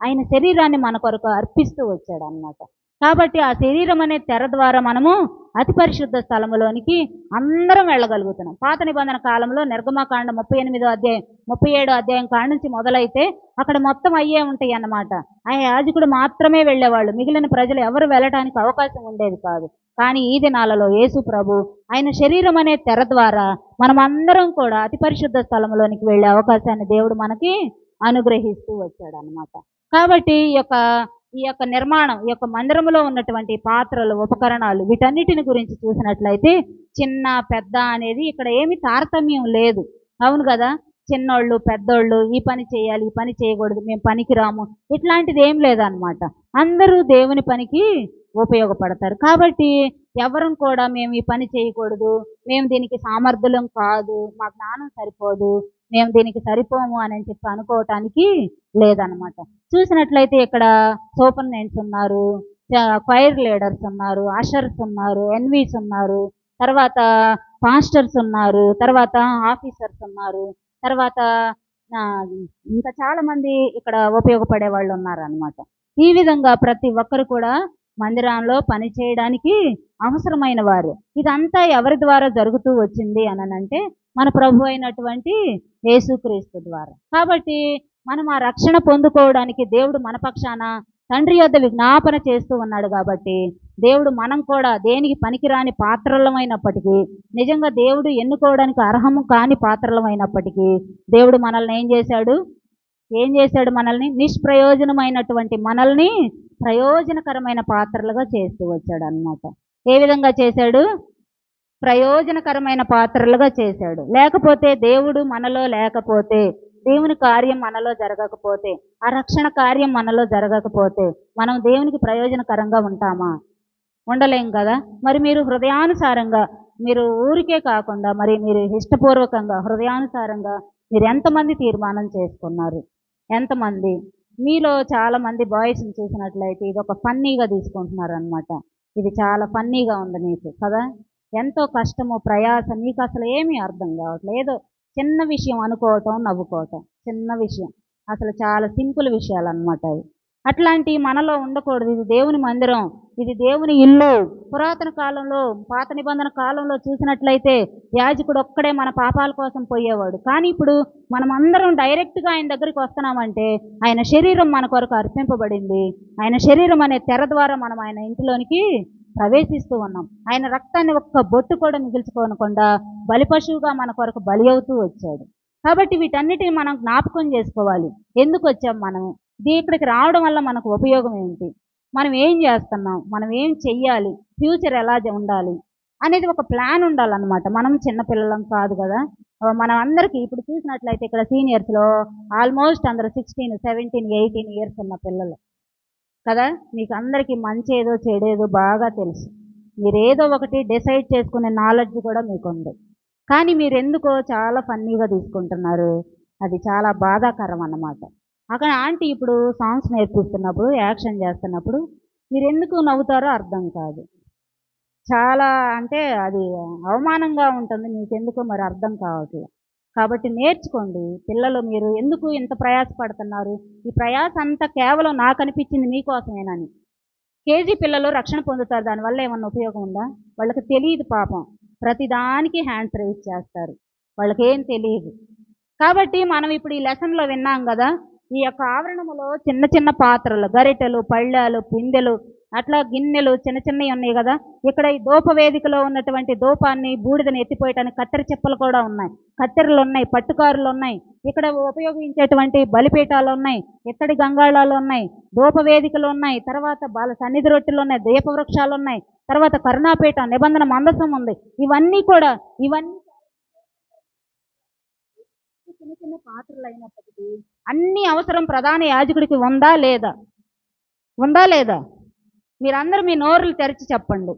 [SPEAKER 2] ఆయన శరీరాన్ని మన కొరకు అర్పిస్తూ వచ్చాడు అన్నమాట. కాబట్టి ఆ శరీరం అనే తెర ద్వారా మనము అతి పరిశుద్ధ స్థలములోనికి అందరం వెళ్ళగలుగుతున్నాం. పాత నిబంధన కాలంలో నిర్గమకాండ 38వ అధ్యాయం 37వ అధ్యాయం కాడ నుంచి మొదలైతే అక్కడ మొత్తం అయ్యే ఉంటాయి అన్నమాట. ఆ యాజకుడు మాత్రమే వెళ్ళేవాళ్ళు, మిగిలిన ప్రజలు ఎవరు వెళ్ళటానికి అవకాశం ఉండేది కాదు. కానీ ఈ దినాలలో యేసు ప్రభు ఆయన శరీరం అనే తెర ద్వారా మనమందరం కూడా అతి పరిశుద్ధ స్థలంలోనికి వెళ్ళే అవకాశాన్ని దేవుడు మనకి అనుగ్రహిస్తూ వచ్చాడు అన్నమాట. కాబట్టి ఈ యొక్క నిర్మాణం, ఈ యొక్క మందిరంలో ఉన్నటువంటి పాత్రలు, ఉపకరణాలు వీటన్నిటిని గురించి చూసినట్లయితే చిన్న పెద్ద అనేది ఇక్కడ ఏమి తారతమ్యం లేదు. అవును కదా, చిన్నోళ్ళు పెద్దోళ్ళు ఈ పని చేయాలి, ఈ పని చేయకూడదు, మేము పనికి రాము, ఇట్లాంటిది ఏం లేదన్నమాట. అందరూ దేవుని పనికి ఉపయోగపడతారు. కాబట్టి ఎవరు కూడా మేము ఈ పని చేయకూడదు, మేము దీనికి సామర్థ్యం కాదు, మా జ్ఞానం సరిపోదు, మేము దీనికి సరిపోము అని చెప్పి అనుకోవటానికి లేదనమాట. చూసినట్లయితే ఇక్కడ సూపరింటెండెంట్స్ ఉన్నారు, ఫైర్ లీడర్స్ ఉన్నారు, అషర్స్ ఉన్నారు, ఎన్వీస్ ఉన్నారు, తర్వాత పాస్టర్స్ ఉన్నారు, తర్వాత ఆఫీసర్స్ ఉన్నారు, తర్వాత ఇంకా చాలా మంది ఇక్కడ ఉపయోగపడే వాళ్ళు ఉన్నారనమాట. ఈ విధంగా ప్రతి ఒక్కరు కూడా మందిరంలో పని చేయడానికి అవసరమైన వారు. ఇదంతా ఎవరి ద్వారా జరుగుతూ వచ్చింది అని అంటే మన ప్రభు అయినటువంటి యేసుక్రీస్తు ద్వారా. కాబట్టి మనం ఆ రక్షణ పొందుకోవడానికి దేవుడు మన పక్షాన తండ్రి యొద్ద విజ్ఞాపన చేస్తూ ఉన్నాడు. కాబట్టి దేవుడు మనం కూడా దేనికి పనికిరాని పాత్రలమైనప్పటికీ, నిజంగా దేవుడు ఎన్నుకోవడానికి అర్హము కాని పాత్రలమైనప్పటికీ దేవుడు మనల్ని ఏం చేశాడు మనల్ని నిష్ప్రయోజనమైనటువంటి మనల్ని ప్రయోజనకరమైన పాత్రలుగా చేస్తూ వచ్చాడు అన్నమాట. ఏ విధంగా చేశాడు? ప్రయోజనకరమైన పాత్రలుగా చేశాడు. లేకపోతే దేవుడు మనలో లేకపోతే, దేవుని కార్యం మనలో జరగకపోతే, ఆ రక్షణ కార్యం మనలో జరగకపోతే మనం దేవునికి ప్రయోజనకరంగా ఉంటామా? ఉండలేం కదా. మరి మీరు హృదయానుసారంగా, మీరు ఊరికే కాకుండా మరి మీరు ఇష్టపూర్వకంగా హృదయానుసారంగా మీరు ఎంతమంది తీర్మానం చేసుకున్నారు? ఎంతమంది? మీలో చాలామంది బాయ్స్ని చూసినట్లయితే ఇది ఒక ఫన్నీగా తీసుకుంటున్నారు అనమాట. ఇది చాలా ఫన్నీగా ఉంది నీకు కదా, ఎంతో కష్టము ప్రయాస, నీకు అసలు ఏమీ అర్థం కావట్లేదు. ఏదో చిన్న విషయం అనుకోవటం, నవ్వుకోవటం, చిన్న విషయం, అసలు చాలా సింపుల్ విషయాలు అనమాట అవి. అట్లాంటి మనలో ఉండకూడదు. ఇది దేవుని మందిరం, ఇది దేవుని ఇల్లు. పురాతన కాలంలో, పాత నిబంధన కాలంలో చూసినట్లయితే యాజకుడు ఒక్కడే మన పాపాల కోసం పోయేవాడు. కానీ ఇప్పుడు మనం అందరం డైరెక్ట్గా ఆయన దగ్గరికి వస్తున్నామంటే ఆయన శరీరం మన కొరకు అర్పింపబడింది. ఆయన శరీరం అనే తెర ద్వారా మనం ఆయన ఇంటిలోనికి ప్రవేశిస్తూ ఉన్నాం. ఆయన రక్తాన్ని ఒక్క బొట్టు కూడా మిగిల్చుకోనకుండా బలి పశువుగా మన కొరకు బలి అవుతూ వచ్చాడు. కాబట్టి వీటన్నిటిని మనం జ్ఞాపకం చేసుకోవాలి. ఎందుకు వచ్చాం మనం, ఇక్కడికి రావడం వల్ల మనకు ఉపయోగం ఏంటి, మనం ఏం చేస్తున్నాం, మనం ఏం చెయ్యాలి, ఫ్యూచర్ ఎలా ఉండాలి అనేది ఒక ప్లాన్ ఉండాలన్నమాట. మనం చిన్నపిల్లలం కాదు కదా. మనం అందరికీ ఇప్పుడు చూసినట్లయితే ఇక్కడ సీనియర్స్లో ఆల్మోస్ట్ అందరూ 16, 17, 18 ఇయర్స్ ఉన్న పిల్లలు కదా. మీకు అందరికీ మంచి ఏదో చెడేదో బాగా తెలుసు. మీరు ఏదో ఒకటి డిసైడ్ చేసుకునే నాలెడ్జ్ కూడా మీకు ఉంది. కానీ మీరు ఎందుకో చాలా ఫన్నీగా తీసుకుంటున్నారు. అది చాలా బాధాకరం అన్నమాట. అక్కడ ఆంటీ ఇప్పుడు సాంగ్స్ నేర్పిస్తున్నప్పుడు, యాక్షన్ చేస్తున్నప్పుడు మీరు ఎందుకు నవ్వుతారో అర్థం కాదు. చాలా అంటే అది అవమానంగా ఉంటుంది. మీకెందుకో మరి అర్థం కావట్లేదు. కాబట్టి నేర్చుకోండి. పిల్లలు మీరు ఎందుకు ఇంత ప్రయాసపడుతున్నారు? ఈ ప్రయాస అంతా కేవలం నాకనిపించింది మీకోసమేనని. కేజీ పిల్లలు రక్షణ పొందుతారు. దానివల్ల ఏమన్నా ఉపయోగం ఉందా? వాళ్ళకి తెలియదు పాపం. ప్రతిదానికి హ్యాండ్స్ రైజ్ చేస్తారు. వాళ్ళకేం తెలియదు. కాబట్టి మనం ఇప్పుడు ఈ లెసన్లో విన్నాం కదా, ఈ యొక్క ఆవరణములో చిన్న చిన్న పాత్రలు, గరిటెలు, పళ్ళాలు, పిందెలు, అట్లా గిన్నెలు చిన్న చిన్నవి ఉన్నాయి కదా. ఇక్కడ ఈ ధూప వేదికలో ఉన్నటువంటి ధూపాన్ని బూడిదని ఎత్తిపోయటానికి కత్తెర చిప్పలు కూడా ఉన్నాయి, కత్తెరలు ఉన్నాయి, పట్టుకారులు ఉన్నాయి. ఇక్కడ ఉపయోగించేటువంటి బలిపీఠాలు ఉన్నాయి, ఇత్తడి గంగాళాలు ఉన్నాయి, ధూప వేదికలు ఉన్నాయి, తర్వాత బాల సన్నిధి రొట్టెలు ఉన్నాయి, దీప వృక్షాలు ఉన్నాయి, తర్వాత కరుణాపీఠ, నిబంధన మందసం ఉంది. ఇవన్నీ చిన్న చిన్న పాత్రలు అయినప్పటికీ అన్ని అవసరం ప్రధాన యాజకుడికి ఉందా లేదా? ఉందా లేదా? మీరందరూ మీ నోరులు తెరిచి చెప్పండి.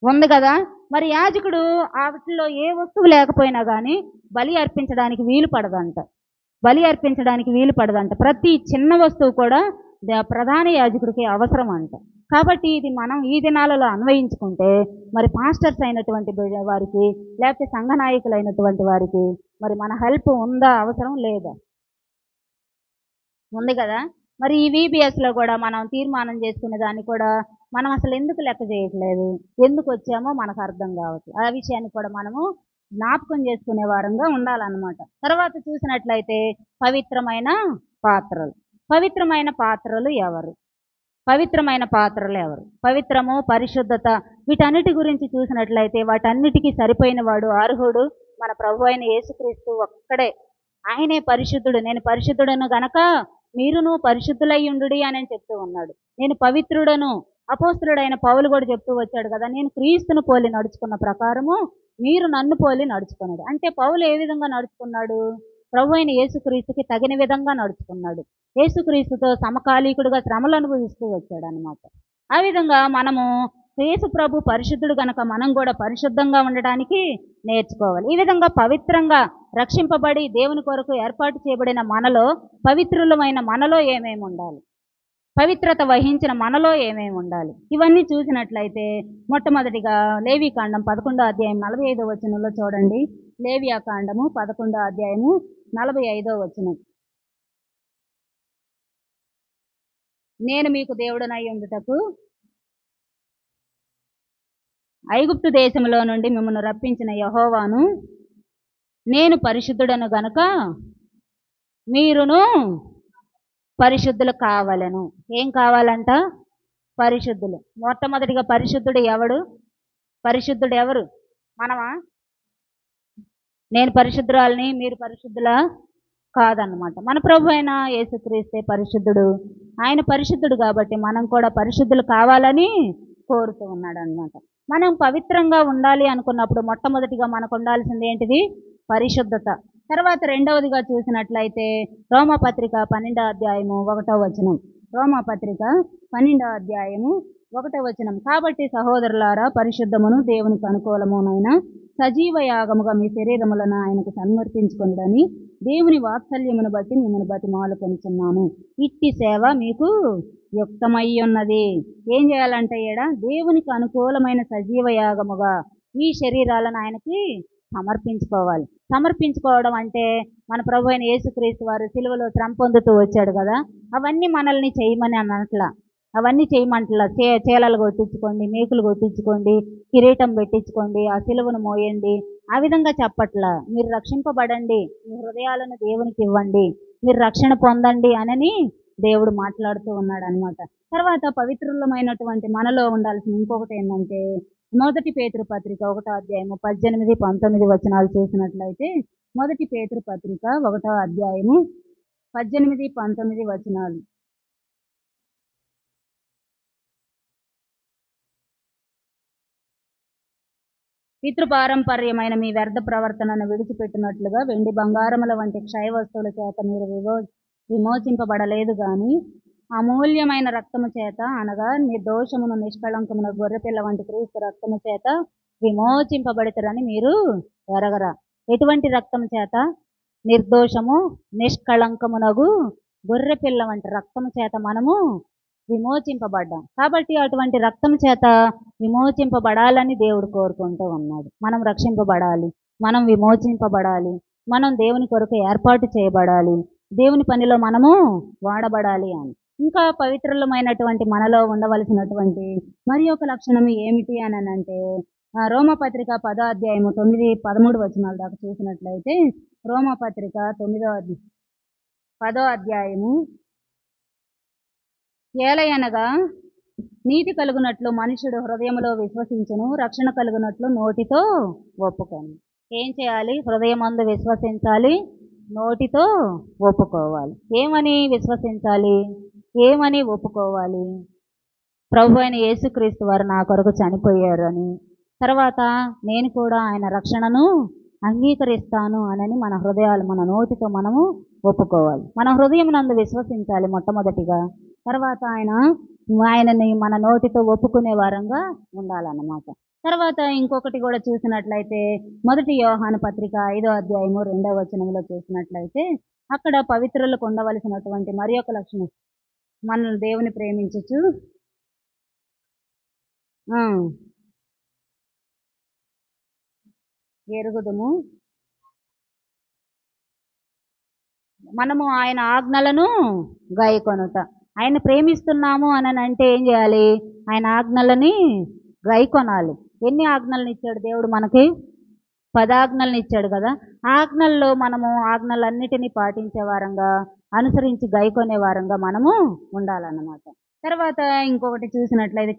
[SPEAKER 2] ఉంది కదా. మరి యాజకుడు వాటిలో ఏ వస్తువు లేకపోయినా కానీ బలి అర్పించడానికి వీలు పడదంట. ప్రతి చిన్న వస్తువు కూడా ప్రధాన యాజకుడికి అవసరం అంట. కాబట్టి ఇది మనం ఈ దినాలలో అన్వయించుకుంటే మరి పాస్టర్స్ అయినటువంటి వారికి, లేకపోతే సంఘ నాయకులు అయినటువంటి వారికి మరి మన హెల్ప్ ఉందా, అవసరం లేదా? ఉంది కదా. మరి ఈ VBSలో కూడా మనం తీర్మానం చేసుకునే దాన్ని కూడా మనం అసలు ఎందుకు లెక్క చేయట్లేదు, ఎందుకు వచ్చామో మనకు అర్థం కావట్లేదు. ఆ విషయాన్ని కూడా మనము జ్ఞాపకం చేసుకునే వారంగా ఉండాలన్నమాట. తర్వాత చూసినట్లయితే పవిత్రమైన పాత్రలు ఎవరు? పవిత్రము, పరిశుద్ధత, వీటన్నిటి గురించి చూసినట్లయితే వాటన్నిటికీ సరిపోయిన వాడు, అర్హుడు మన ప్రభు అయిన యేసుక్రీస్తు ఒక్కడే. ఆయనే పరిశుద్ధుడు. నేను పరిశుద్ధుడను గనక మీరును పరిశుద్ధులయ్యుండుడి అని చెప్తూ ఉన్నాడు. నేను పవిత్రుడను. అపోస్తులుడైన పౌలు కూడా చెప్తూ వచ్చాడు కదా, నేను క్రీస్తును పోలి నడుచుకున్న ప్రకారము మీరు నన్ను పోలి నడుచుకున్నాడు. అంటే పౌలు ఏ విధంగా నడుచుకున్నాడు? ప్రభు అయిన యేసుక్రీస్తుకి తగిన విధంగా నడుచుకున్నాడు. యేసుక్రీస్తుతో సమకాలీకుడుగా శ్రమలు అనుభవిస్తూ వచ్చాడు అనమాట. ఆ విధంగా మనము యేసు ప్రభు పరిశుద్ధుడు గనక మనం కూడా పరిశుద్ధంగా ఉండడానికి నేర్చుకోవాలి. ఈ విధంగా పవిత్రంగా రక్షింపబడి దేవుని కొరకు ఏర్పాటు చేయబడిన మనలో, పవిత్రులమైన మనలో ఏమేమి ఉండాలి, పవిత్రత వహించిన మనలో ఏమేమి ఉండాలి, ఇవన్నీ చూసినట్లయితే మొట్టమొదటిగా లేవికాండం 11వ అధ్యాయం 45వ వచనంలో చూడండి. లేవియాకాండము 11వ అధ్యాయము 45వ వచనం. నేను మీకు దేవుడనై ఉండుటకు ఐగుప్తు దేశంలో నుండి మిమ్మల్ని రప్పించిన యెహోవాను, నేను పరిశుద్ధుడను గనుక మీరును పరిశుద్ధులు కావాలను. ఏం కావాలంట? పరిశుద్ధులు. మొట్టమొదటిగా పరిశుద్ధుడు ఎవరు? మనమా? నేను పరిశుద్ధురాలని, మీరు పరిశుద్ధులా? కాదన్నమాట. మన ప్రభు అయిన యేసుక్రీస్తే పరిశుద్ధుడు. ఆయన పరిశుద్ధుడు కాబట్టి మనం కూడా పరిశుద్ధులు కావాలని కోరుతూ ఉన్నాడు అన్నమాట. మనం పవిత్రంగా ఉండాలి అనుకున్నప్పుడు మొట్టమొదటిగా మనకు ఉండాల్సింది ఏంటిది? పరిశుద్ధత. తర్వాత రెండవదిగా చూసినట్లయితే రోమాపత్రిక 12వ అధ్యాయము 1వ వచనం. రోమాపత్రిక 12వ అధ్యాయము 1వ వచనం. కాబట్టి సహోదరులారా, పరిశుద్ధమును దేవునికి అనుకూలమునైన సజీవ యాగముగా మీ శరీరములను ఆయనకు సమర్పించుకొనుడని దేవుని వాత్సల్యమును బట్టి మిమ్మల్ని బతిమాలుకొనుచున్నాము. ఇట్టి సేవ మీకు యుక్తమై ఉన్నది. ఏం చేయాలంటే దేవునికి అనుకూలమైన సజీవ యాగముగా ఈ శరీరాలను ఆయనకి సమర్పించుకోవాలి. సమర్పించుకోవడం అంటే మన ప్రభు అయిన యేసుక్రీస్తు వారు సిలువలో శ్రమ పొందుతూ వచ్చాడు కదా, అవన్నీ మనల్ని చేయమని అన్నట్ల, అవన్నీ చేయమంటలా. చేలలు కొట్టించుకోండి, మేకులు కొట్టించుకోండి, కిరీటం పెట్టించుకోండి, ఆ సిలువను మోయండి, ఆ విధంగా చెప్పట్లా. మీరు రక్షింపబడండి, మీ హృదయాలను దేవునికి ఇవ్వండి, మీరు రక్షణ పొందండి అనని దేవుడు మాట్లాడుతూ ఉన్నాడు అనమాట. తర్వాత పవిత్రులమైనటువంటి మనలో ఉండాల్సిన ఇంకొకటి ఏంటంటే మొదటి పేతురు పత్రిక 1వ అధ్యాయము 18, 19 వచనాలు చూసినట్లయితే మొదటి పేతురు పత్రిక 1వ అధ్యాయము 18, 19 వచనాలు. పితృపారంపర్యమైన మీ వ్యర్థ ప్రవర్తనను విడిచిపెట్టినట్లుగా వెండి బంగారముల వంటి క్షయ వస్తువుల చేత మీరు విమోచింపబడలేదు కానీ అమూల్యమైన రక్తము చేత, అనగా నిర్దోషమును నిష్కళంకమున గొర్రెపిల్ల వంటి క్రీస్తు రక్తము చేత విమోచింపబడతారని మీరు ఎరగరా. ఎటువంటి రక్తము చేత? నిర్దోషము నిష్కళంకమునగు గొర్రెపిల్ల వంటి రక్తము చేత మనము విమోచింపబడ్డాం. కాబట్టి అటువంటి రక్తం చేత విమోచింపబడాలని దేవుడు కోరుకుంటూ ఉన్నాడు. మనం రక్షింపబడాలి, మనం విమోచింపబడాలి, మనం దేవుని కొరకు ఏర్పాటు చేయబడాలి, దేవుని పనిలో మనము వాడబడాలి అని. ఇంకా పవిత్రులమైనటువంటి మనలో ఉండవలసినటువంటి మరి ఒక లక్షణం ఏమిటి అని అంటే రోమపత్రిక 10వ అధ్యాయము 9, 13 వచనాల దాకా చూసినట్లయితే రోమపత్రిక 10వ అధ్యాయము ఏలయనగా నీతి కలుగునట్లు మనుషుడు హృదయములో విశ్వసించును, రక్షణ కలుగునట్లు నోటితో ఒప్పుకోను. ఏం చేయాలి? హృదయమందు విశ్వసించాలి, నోటితో ఒప్పుకోవాలి. ఏమని విశ్వసించాలి, ఏమని ఒప్పుకోవాలి? ప్రభు అయిన యేసుక్రీస్తు వారు నా కొరకు చనిపోయారు అని, తర్వాత నేను కూడా ఆయన రక్షణను అంగీకరిస్తాను అని మన హృదయాలు, మన నోటితో మనము ఒప్పుకోవాలి. మన హృదయం నందు విశ్వసించాలి మొట్టమొదటిగా. తర్వాత ఆయనని మన నోటితో ఒప్పుకునే వారంగా ఉండాలన్నమాట. తర్వాత ఇంకొకటి కూడా చూసినట్లయితే 1 యోహాను పత్రిక 5వ అధ్యాయము 2వ వచనంలో చూసినట్లయితే అక్కడ పవిత్రులకు ఉండవలసినటువంటి మరి ఒక లక్షణం, మనల్ని దేవుని ప్రేమించచ్చు, ఎరుగుదుము, మనము ఆయన ఆజ్ఞలను గాయకొనుట. ఆయన ప్రేమిస్తున్నాము అని అంటే ఏం చేయాలి? ఆయన ఆజ్ఞలని గాయకొనాలి. ఎన్ని ఆజ్ఞలను ఇచ్చాడు దేవుడు మనకి? 10 ఆజ్ఞలను ఇచ్చాడు కదా. ఆజ్ఞల్లో మనము ఆజ్ఞలన్నిటినీ పాటించే వారంగా, అనుసరించి గాయకొనే వారంగా మనము ఉండాలన్నమాట. తర్వాత ఇంకొకటి చూసినట్లయితే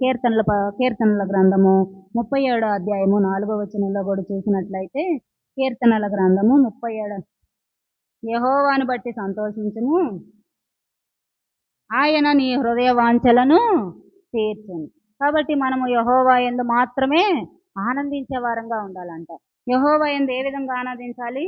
[SPEAKER 2] కీర్తనల గ్రంథము 37వ అధ్యాయము 4వ వచనంలో కూడా చూసినట్లయితే కీర్తనల గ్రంథము 37, యెహోవాను బట్టి సంతోషించుము, ఆయన నీ హృదయ వాంఛలను తీర్చును. కాబట్టి మనము యెహోవా యందు మాత్రమే ఆనందించే వారంగా ఉండాలంట. యెహోవా యందు ఏ విధంగా ఆనందించాలి?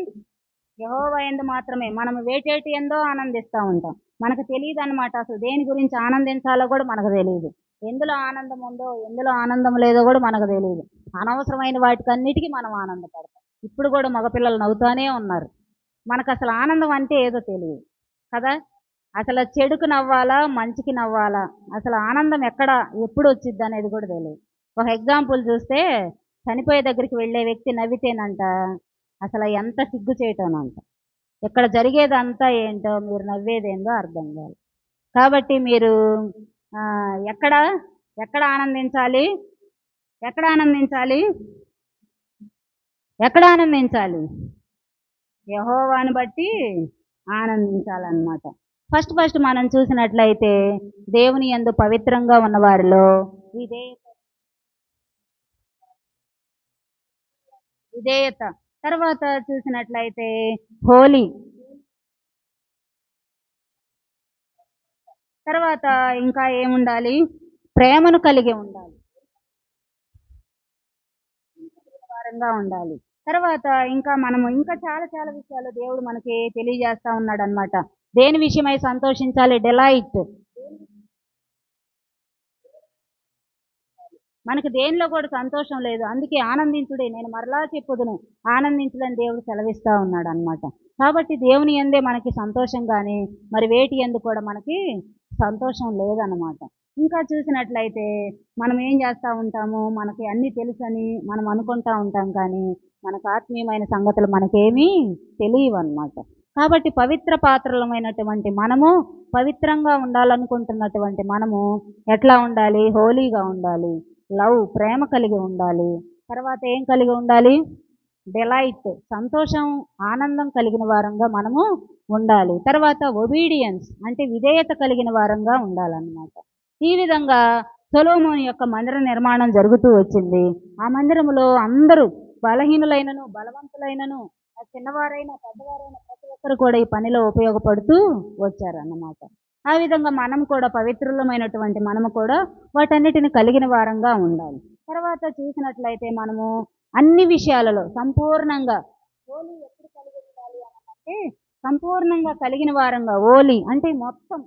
[SPEAKER 2] యెహోవా యందు మాత్రమే. మనం వేటేటి ఎందో ఆనందిస్తూ ఉంటాం, మనకు తెలియదు అనమాట. అసలు దేని గురించి ఆనందించాలో కూడా మనకు తెలియదు. ఎందులో ఆనందం ఉందో, ఎందులో ఆనందం లేదో కూడా మనకు తెలియదు. అనవసరమైన వాటికన్నిటికీ మనం ఆనందపడతాం. ఇప్పుడు కూడా మగపిల్లలు నవ్వుతానే ఉన్నారు. మనకు అసలు ఆనందం అంటే ఏదో తెలియదు కదా. అసలు చెడుకు నవ్వాలా, మంచికి నవ్వాలా, అసలు ఆనందం ఎప్పుడు వచ్చిద్ది అనేది కూడా తెలియదు. ఒక ఎగ్జాంపుల్ చూస్తే, చనిపోయే దగ్గరికి వెళ్ళే వ్యక్తి నవ్వితేనంట అసలు ఎంత సిగ్గు చేయటోనంట. ఇక్కడ జరిగేదంతా ఏంటో, మీరు నవ్వేదేందో అర్థం కాదు. కాబట్టి మీరు ఎక్కడ ఆనందించాలి? ఎక్కడ ఆనందించాలి? ఎక్కడ ఆనందించాలి? యెహోవాను బట్టి ఆనందించాలన్నమాట. ఫస్ట్ మనం చూసినట్లయితే దేవుని యందు పవిత్రంగా ఉన్న వారిలో విధేయత. తర్వాత చూసినట్లయితే హోలీ. తర్వాత ఇంకా ఏముండాలి? ప్రేమను కలిగి ఉండాలి, వారంగా ఉండాలి. తర్వాత మనము చాలా చాలా విషయాలు దేవుడు మనకి తెలియజేస్తా ఉన్నాడు అనమాట. దేని విషయమై సంతోషించాలి? డెలైట్. మనకు దేనిలో కూడా సంతోషం లేదు, అందుకే ఆనందించుడే, నేను మరలా చెప్పుదును, ఆనందించుడని దేవుడు సెలవిస్తూ ఉన్నాడు అనమాట. కాబట్టి దేవుని యందే మనకి సంతోషం, కానీ మరి వేటి యందు కూడా మనకి సంతోషం లేదన్నమాట. ఇంకా చూసినట్లయితే మనం ఏం చేస్తూ ఉంటాము? మనకి అన్నీ తెలుసని మనం అనుకుంటూ ఉంటాం, కానీ మనకు ఆత్మీయమైన సంగతులు మనకేమీ తెలియవు అన్నమాట. కాబట్టి పవిత్ర పాత్రలమైనటువంటి మనము, పవిత్రంగా ఉండాలనుకుంటున్నటువంటి మనము ఎట్లా ఉండాలి? హోలీగా ఉండాలి, లవ్, ప్రేమ కలిగి ఉండాలి. తర్వాత ఏం కలిగి ఉండాలి? డెలైట్, సంతోషం, ఆనందం కలిగిన వారంగా మనము ఉండాలి. తర్వాత ఒబీడియన్స్ అంటే విధేయత కలిగిన వారంగా ఉండాలన్నమాట. ఈ విధంగా సొలొమోను యొక్క మందిర నిర్మాణం జరుగుతూ వచ్చింది. ఆ మందిరములో అందరూ బలహీనులైనను, బలవంతులైనను, చిన్నవారైనా పెద్దవారైనా ప్రతి ఒక్కరు కూడా ఈ పనిలో ఉపయోగపడుతూ వచ్చారన్నమాట. ఆ విధంగా మనం కూడా పవిత్రులమైనటువంటి మనము కూడా వాటన్నిటిని కలిగిన వారంగా ఉండాలి. తర్వాత చూసినట్లయితే మనము అన్ని విషయాలలో సంపూర్ణంగా, ఓలి ఎప్పుడు కలిగి ఉండాలి అంటే సంపూర్ణంగా కలిగిన వారంగా, ఓలి అంటే మొత్తం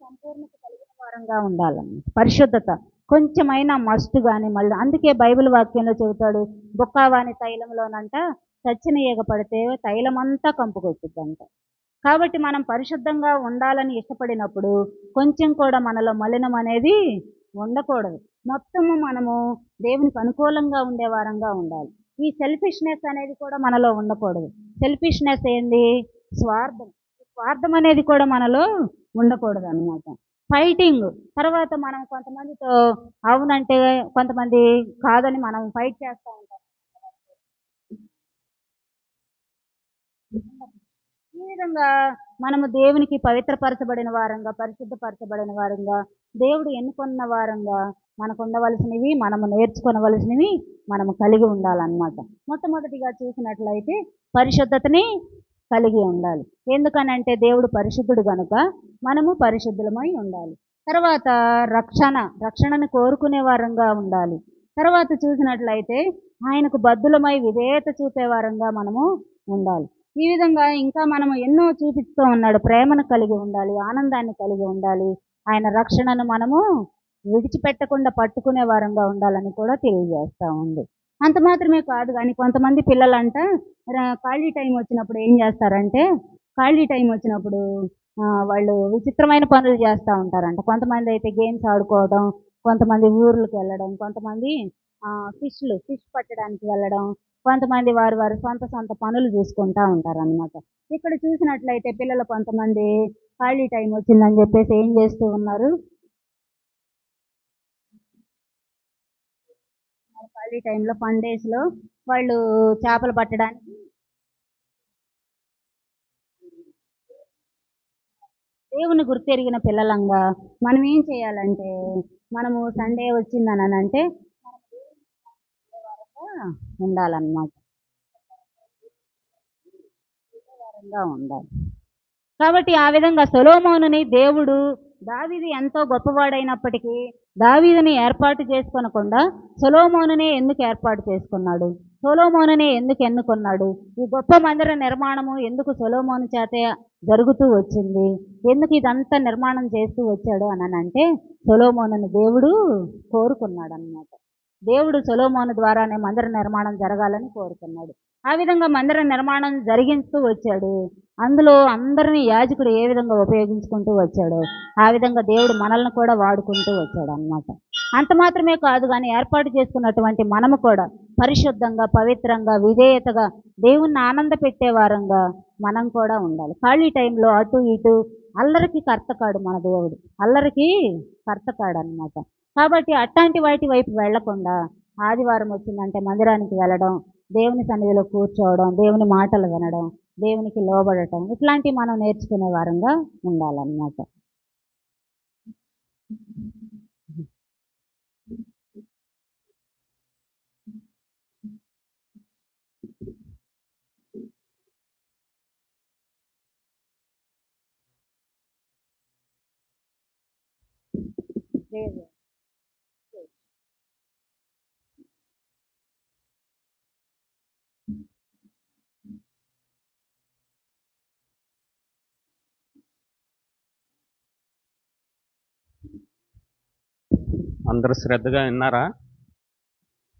[SPEAKER 2] సంపూర్ణత కలిగిన వారంగా ఉండాలన్నమాట. పరిశుద్ధత కొంచెమైనా మస్ట్. కానీ మళ్ళీ అందుకే బైబిల్ వాక్యంలో చెబుతాడు, బొక్కావాని తైలంలోనంట చచ్చిన ఈగ పడితే తైలమంతా కంపుకొచ్చుద్దంట. కాబట్టి మనం పరిశుద్ధంగా ఉండాలని ఇష్టపడినప్పుడు కొంచెం కూడా మనలో మలినం అనేది ఉండకూడదు. మొత్తము మనము దేవునికి అనుకూలంగా ఉండే వారంగా ఉండాలి. ఈ సెల్ఫిష్నెస్ అనేది కూడా మనలో ఉండకూడదు. సెల్ఫిష్నెస్ ఏంది? స్వార్థం. స్వార్థం అనేది కూడా మనలో ఉండకూడదు అనమాట. ఫైటింగ్. తర్వాత మనం కొంతమందితో అవునంటే కొంతమంది కాదని మనం ఫైట్ చేస్తూ ఉంటాం. ఈ విధంగా మనము దేవునికి పవిత్రపరచబడిన వారంగా, పరిశుద్ధపరచబడిన వారంగా, దేవుడు ఎన్నుకున్న వారంగా మనకు ఉండవలసినవి, మనము నేర్చుకోవలసినవి మనము కలిగి ఉండాలన్నమాట. మొట్టమొదటిగా చూసినట్లయితే పరిశుద్ధతని కలిగి ఉండాలి. ఎందుకనంటే దేవుడు పరిశుద్ధుడు కనుక మనము పరిశుద్ధులమై ఉండాలి. తర్వాత రక్షణను కోరుకునే వారంగా ఉండాలి. తర్వాత చూసినట్లయితే ఆయనకు బద్ధులమై విధేయత చూపే వారంగా మనము ఉండాలి. ఈ విధంగా ఇంకా మనము ఎన్నో చూపిస్తూ ఉన్నాడు. ప్రేమను కలిగి ఉండాలి, ఆనందాన్ని కలిగి ఉండాలి, ఆయన రక్షణను మనము విడిచిపెట్టకుండా పట్టుకునే వారంగా ఉండాలని కూడా తెలియజేస్తూ ఉంది. అంత మాత్రమే కాదు కానీ కొంతమంది పిల్లలంట ఖాళీ టైం వచ్చినప్పుడు ఏం చేస్తారంటే, ఖాళీ టైం వచ్చినప్పుడు వాళ్ళు విచిత్రమైన పనులు చేస్తూ ఉంటారంట. కొంతమంది అయితే గేమ్స్ ఆడుకోవడం, కొంతమంది ఊర్లకు వెళ్ళడం, కొంతమంది ఫిష్ పట్టడానికి వెళ్ళడం, కొంతమంది వారి సొంత పనులు చూసుకుంటూ ఉంటారనమాట. ఇక్కడ చూసినట్లయితే పిల్లలు కొంతమంది ఖాళీ టైం వచ్చిందని చెప్పేసి ఏం చేస్తూ ఉన్నారు? ఖాళీ టైంలో ఫన్ డేస్లో వాళ్ళు చేపలు పట్టడానికి దేవుని గుర్తెరిగిన పిల్లలంగా మనం ఏం చేయాలంటే, మనము సండే వచ్చిందని అంటే ఉండాలన్నమాట. ఉండాలి. కాబట్టి ఆ విధంగా సొలొమోనుని దేవుడు, దావీదు ఎంతో గొప్పవాడైనప్పటికీ దావీదుని ఏర్పాటు చేసుకోనకుండా సొలొమోనునే ఎందుకు ఏర్పాటు చేసుకున్నాడు? సొలొమోనునే ఎందుకు ఎన్నుకున్నాడు? ఈ గొప్ప మందిర నిర్మాణము ఎందుకు సొలొమోను చేతే జరుగుతూ వచ్చింది? ఎందుకు ఇదంతా నిర్మాణం చేస్తూ వచ్చాడు అని అంటే, సొలొమోనుని దేవుడు కోరుకున్నాడు అన్నమాట. దేవుడు సొలొమోను ద్వారానే మందిర నిర్మాణం జరగాలని కోరుకున్నాడు. ఆ విధంగా మందిర నిర్మాణం జరిగిస్తూ వచ్చాడు. అందులో అందరినీ యాజకుడు ఏ విధంగా ఉపయోగించుకుంటూ వచ్చాడో ఆ విధంగా దేవుడు మనల్ని కూడా వాడుకుంటూ వచ్చాడు అన్నమాట. అంత మాత్రమే కాదు కానీ ఏర్పాటు చేసుకున్నటువంటి మనము కూడా పరిశుద్ధంగా, పవిత్రంగా, విధేయతగా, దేవుణ్ణి ఆనంద పెట్టే వారంగా మనం కూడా ఉండాలి. ఖాళీ టైంలో అటు ఇటు అల్లరికి కర్తకాడు మన దేవుడు, అల్లరికి కర్తకాడు అన్నమాట. కాబట్టి అట్లాంటి వాటి వైపు వెళ్లకుండా ఆదివారం వచ్చిందంటే మందిరానికి వెళ్ళడం, దేవుని సన్నిధిలో కూర్చోవడం, దేవుని మాటలు వినడం, దేవునికి లోబడటం, ఇట్లాంటివి మనం నేర్చుకునే వారంగా ఉండాలన్నమాట.
[SPEAKER 3] అందరూ శ్రద్ధగా విన్నారా?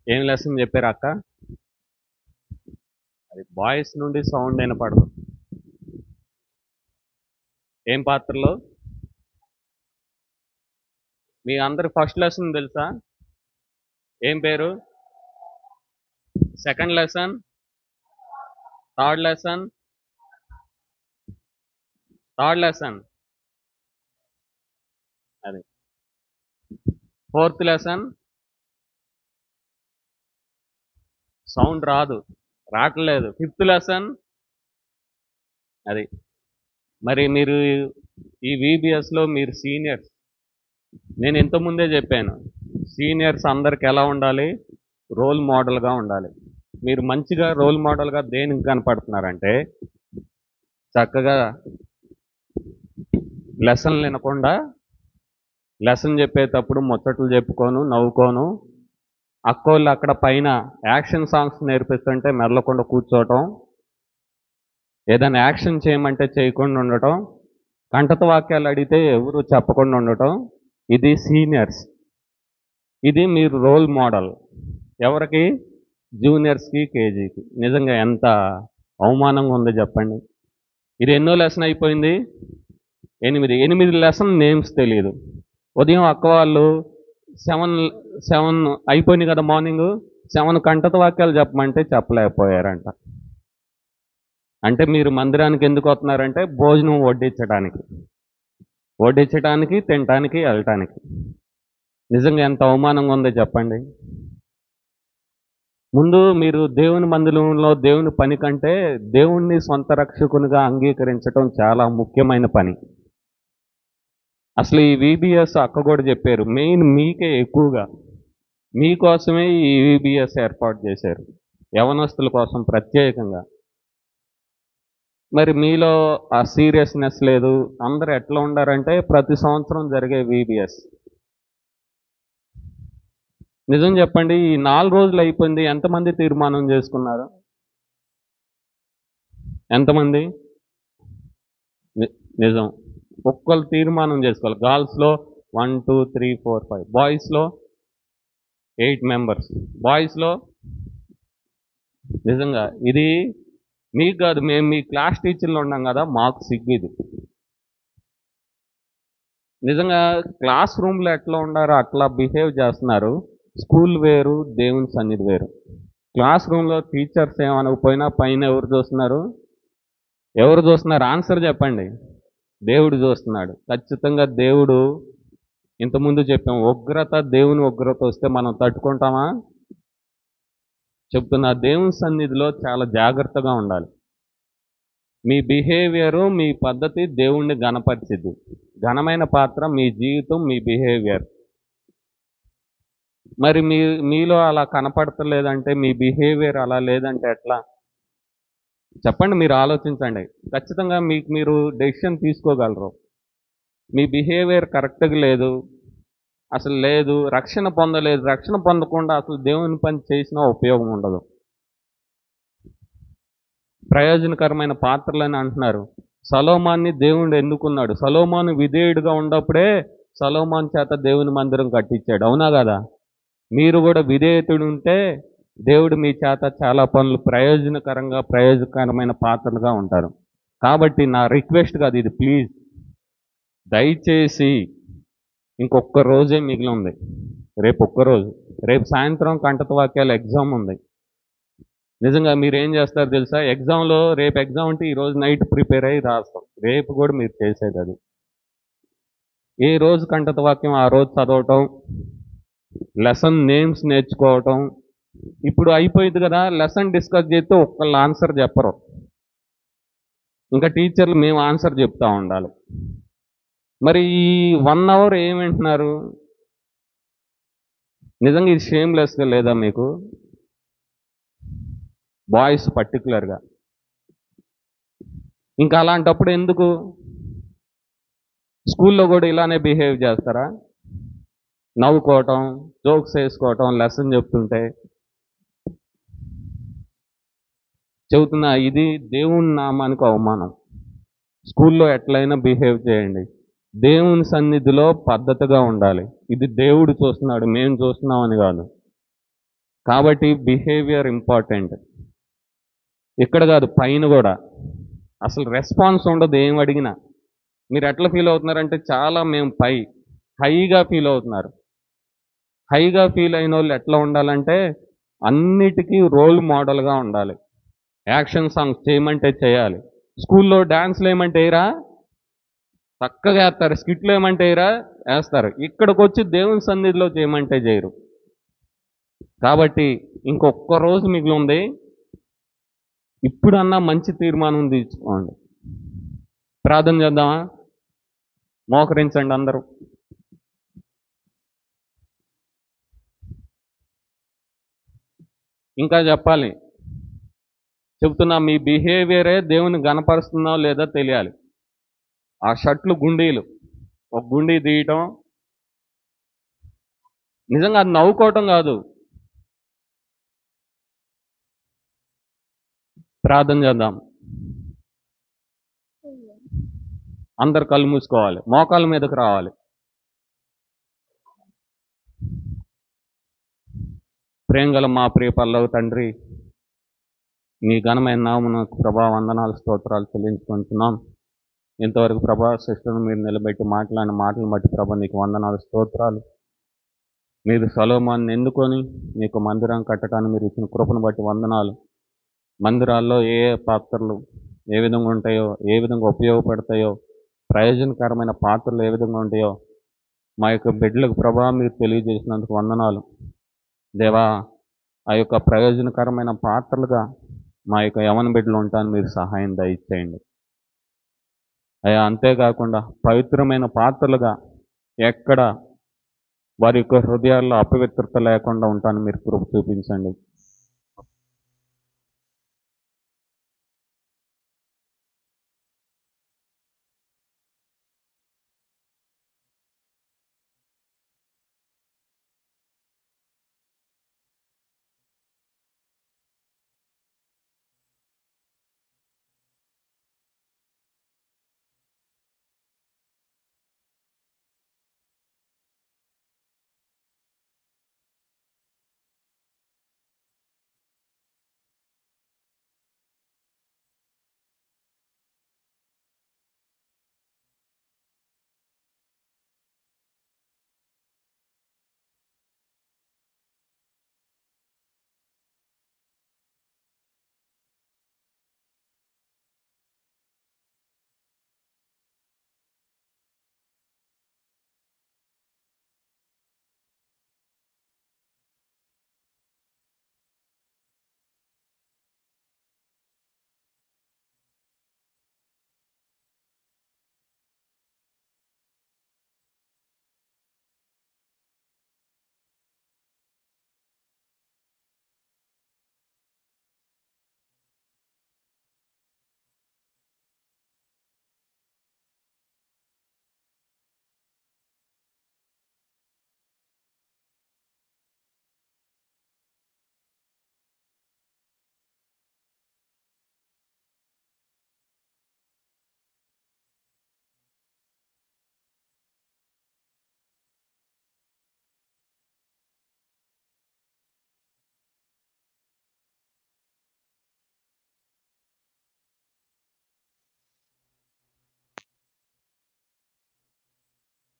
[SPEAKER 3] ఏం లెసన్ చెప్పారు అక్క? అది బాయ్స్ నుండి సౌండ్ వినపడదు. ఏం పాత్రలో? మీ అందరి ఫస్ట్ లెసన్ తెలుసా? ఏం పేరు? సెకండ్ లెసన్, థర్డ్ లెసన్, అది ఫోర్త్ లెసన్. సౌండ్ రావట్లేదు. ఫిఫ్త్ లెసన్ అది. మరి మీరు ఈ VBSలో మీరు సీనియర్స్, నేను ఇంతకుముందే చెప్పాను, సీనియర్స్ అందరికి ఎలా ఉండాలి? రోల్ మోడల్గా ఉండాలి. మీరు మంచిగా రోల్ మోడల్గా దేనికి కనపడుతున్నారంటే, చక్కగా లెసన్లు వినకుండా, లెసన్ చెప్పేటప్పుడు ముచ్చట్లు చెప్పుకోను, నవ్వుకోను, అక్కోళ్ళు అక్కడ పైన యాక్షన్ సాంగ్స్ నేర్పిస్తుంటే మెరలకుండా కూర్చోవటం, ఏదైనా యాక్షన్ చేయమంటే చేయకుండా ఉండటం, కంటత వాక్యాలు అడిగితే ఎవరు చెప్పకుండా ఉండటం, ఇది సీనియర్స్. ఇది మీరు రోల్ మోడల్ ఎవరికి? జూనియర్స్కి, కేజీకి. నిజంగా ఎంత అవమానంగా ఉందో చెప్పండి. ఇది ఎన్నో లెసన్ అయిపోయింది? 8 లెసన్ నేమ్స్ తెలియదు. ఉదయం అక్క వాళ్ళు 7 అయిపోయింది కదా మార్నింగ్, 7 కంటత వాక్యాలు చెప్పమంటే చెప్పలేకపోయారంట. అంటే మీరు మందిరానికి ఎందుకు వస్తున్నారంటే భోజనం వడ్డించడానికి తినటానికి వెళ్ళటానికి. నిజంగా ఎంత అవమానంగా ఉందో చెప్పండి. ముందు మీరు దేవుని మందిరంలో దేవుని పని కంటే దేవుణ్ణి సొంత రక్షకునిగా అంగీకరించడం చాలా ముఖ్యమైన పని. అసలు ఈ VBS అక్క కూడా చెప్పారు, మెయిన్ మీకే ఎక్కువగా, మీకోసమే ఈ VBS ఏర్పాటు చేశారు, యవనస్తుల కోసం ప్రత్యేకంగా. మరి మీలో ఆ సీరియస్నెస్ లేదు. అందరూ ఎట్లా ఉండారంటే ప్రతి సంవత్సరం జరిగే VBS. నిజం చెప్పండి, ఈ 4 రోజులు అయిపోయింది, ఎంతమంది తీర్మానం చేసుకున్నారు? ఎంతమంది? నిజం, ఒక్కళ్ళు తీర్మానం చేసుకోవాలి. గర్ల్స్లో 1 2 3 4 5, బాయ్స్లో 8 మెంబర్స్. బాయ్స్లో నిజంగా ఇది మీకు కాదు, మేము మీ క్లాస్ టీచర్లు ఉన్నాం కదా, మాకు సిగ్గు ఇది. నిజంగా క్లాస్ రూమ్లో ఎట్లా ఉండారో అట్లా బిహేవ్ చేస్తున్నారు. స్కూల్ వేరు, దేవుని సన్నిధి వేరు. క్లాస్ రూమ్లో టీచర్స్ ఏమనకపోయినా పైన ఎవరు చూస్తున్నారు? ఆన్సర్ చెప్పండి. దేవుడు చూస్తున్నాడు. ఖచ్చితంగా దేవుడు, ఇంతకుముందు చెప్పాం, దేవుని ఉగ్రత వస్తే మనం తట్టుకుంటామా? చెప్తున్నా, దేవుని సన్నిధిలో చాలా జాగ్రత్తగా ఉండాలి. మీ బిహేవియరు, మీ పద్ధతి దేవుణ్ణి ఘనపరిచిద్ది. ఘనమైన పాత్ర మీ జీవితం, మీ బిహేవియర్. మరి మీలో అలా కనపడతలేదంటే, మీ బిహేవియర్ అలా లేదంటే ఎట్లా చెప్పండి? మీరు ఆలోచించండి. ఖచ్చితంగా మీరు డెసిషన్ తీసుకోగలరు. మీ బిహేవియర్ కరెక్ట్గా లేదు, అసలు లేదు, రక్షణ పొందలేదు. రక్షణ పొందకుండా అసలు దేవుని పని చేసినా ఉపయోగం ఉండదు. ప్రయోజనకరమైన పాత్రలని అంటున్నారు. సొలొమోనుని దేవుడు ఎన్నుకున్నాడు. సొలొమోను విధేయుడిగా ఉన్నప్పుడే సొలొమోను చేత దేవుని మందిరం కట్టించాడు. అవునా కదా? మీరు కూడా విధేయతుడు ఉంటే దేవుడు మీ చేత చాలా పనులు ప్రయోజనకరమైన పాత్రలుగా ఉంటారు. కాబట్టి నా రిక్వెస్ట్ కాదు ఇది, ప్లీజ్ దయచేసి ఇంకొక రోజే మిగిలి ఉంది. రేపు ఒక్కరోజు, రేపు సాయంత్రం కంటత వాక్యాల ఎగ్జామ్ ఉంది. నిజంగా మీరు ఏం చేస్తారు తెలుసా? రేపు ఎగ్జామ్ అంటే ఈరోజు నైట్ ప్రిపేర్ అయ్యి రాస్తాం. రేపు కూడా మీరు చేసేది అది. ఏ రోజు కంటత వాక్యం ఆ రోజు చదవటం, లెసన్ నేమ్స్ నేర్చుకోవటం. ఇప్పుడు అయిపోయింది కదా, లెసన్ డిస్కస్ చేస్తే ఒక్కళ్ళు ఆన్సర్ చెప్పరు. ఇంకా టీచర్లు మేము ఆన్సర్ చెప్తా ఉండాలి. మరి ఈ 1 అవర్ ఏం వింటున్నారు? నిజంగా ఇది షేమ్లెస్గా లేదా మీకు? బాయ్స్ పర్టికులర్గా. ఇంకా అలాంటప్పుడు ఎందుకు? స్కూల్లో కూడా ఇలానే బిహేవ్ చేస్తారా? నవ్వుకోవటం, జోక్స్ వేసుకోవటం, లెసన్ చెప్తుంటే. చెబుతున్నా, ఇది దేవుని నామానికి అవమానం. స్కూల్లో ఎట్లయినా బిహేవ్ చేయండి, దేవుని సన్నిధిలో పద్ధతిగా ఉండాలి. ఇది దేవుడు చూస్తున్నాడు, మేము చూస్తున్నామని కాదు. కాబట్టి బిహేవియర్ ఇంపార్టెంట్. ఇక్కడ కాదు, పైన కూడా అసలు రెస్పాన్స్ ఉండదు ఏం అడిగినా. మీరు ఎట్లా ఫీల్ అవుతున్నారంటే చాలా మేము హైగా ఫీల్ అవుతున్నారు. హైగా ఫీల్ అయిన వాళ్ళు ఎట్లా ఉండాలంటే అన్నిటికీ రోల్ మోడల్గా ఉండాలి. యాక్షన్ సాంగ్స్ చేయమంటే చేయాలి. స్కూల్లో డ్యాన్స్లు ఏమంటే వేయరా? చక్కగా వేస్తారు. స్కిట్లు ఏమంటే వేస్తారు. ఇక్కడికి వచ్చి దేవుని సన్నిధిలో చేయమంటే చేయరు. కాబట్టి ఇంకొక రోజు మిగిలి ఉంది. ఇప్పుడన్నా మంచి తీర్మానం తీసుకోండి. ప్రార్థన చేద్దామా? మోకరించండి అందరూ. ఇంకా చెప్పాలి. చెబుతున్నా, మీ బిహేవియరే దేవుని గణపరుస్తుందో లేదో తెలియాలి. ఆ షర్ట్లు గుండీలు, ఒక గుండీ తీయటం, నిజంగా అది నవ్వుకోవటం కాదు. ప్రార్థన చేద్దాం. అందరు కళ్ళు మూసుకోవాలి, మోకాళ్ళ మీదకు రావాలి. ప్రేమగల మా ప్రియ పరలోక తండ్రి, మీ ఘనమైన నామమునకు ప్రభా వందనాలు స్తోత్రాలు చెల్లించుకుంటున్నాం. ఇంతవరకు ప్రభా సిస్టర్ను మీరు నిలబెట్టి మాట్లాడిన మాటలను బట్టి ప్రభా నీకు వందనాలు స్తోత్రాలు. మీరు సొలొమోనుని ఎన్నుకొని మీకు మందిరం కట్టడానికి మీరు ఇచ్చిన కృపను బట్టి వందనాలు. మందిరాల్లో ఏ ఏ పాత్రలు ఏ విధంగా ఉంటాయో, ఏ విధంగా ఉపయోగపడతాయో, ప్రయోజనకరమైన పాత్రలు ఏ విధంగా ఉంటాయో మా యొక్క బిడ్డలకు ప్రభా మీరు తెలియజేసినందుకు వందనాలు. దేవా, ఆ యొక్క ప్రయోజనకరమైన పాత్రలుగా మా యొక్క యవన బిడ్డలు ఉంటాను మీరు సహాయం దయచేయండి అయ్యా. అంతేకాకుండా పవిత్రమైన పాత్రలుగా ఎక్కడ వారి యొక్క హృదయాల్లో అపవిత్రత లేకుండా ఉంటాను మీరు కృప చూపించండి.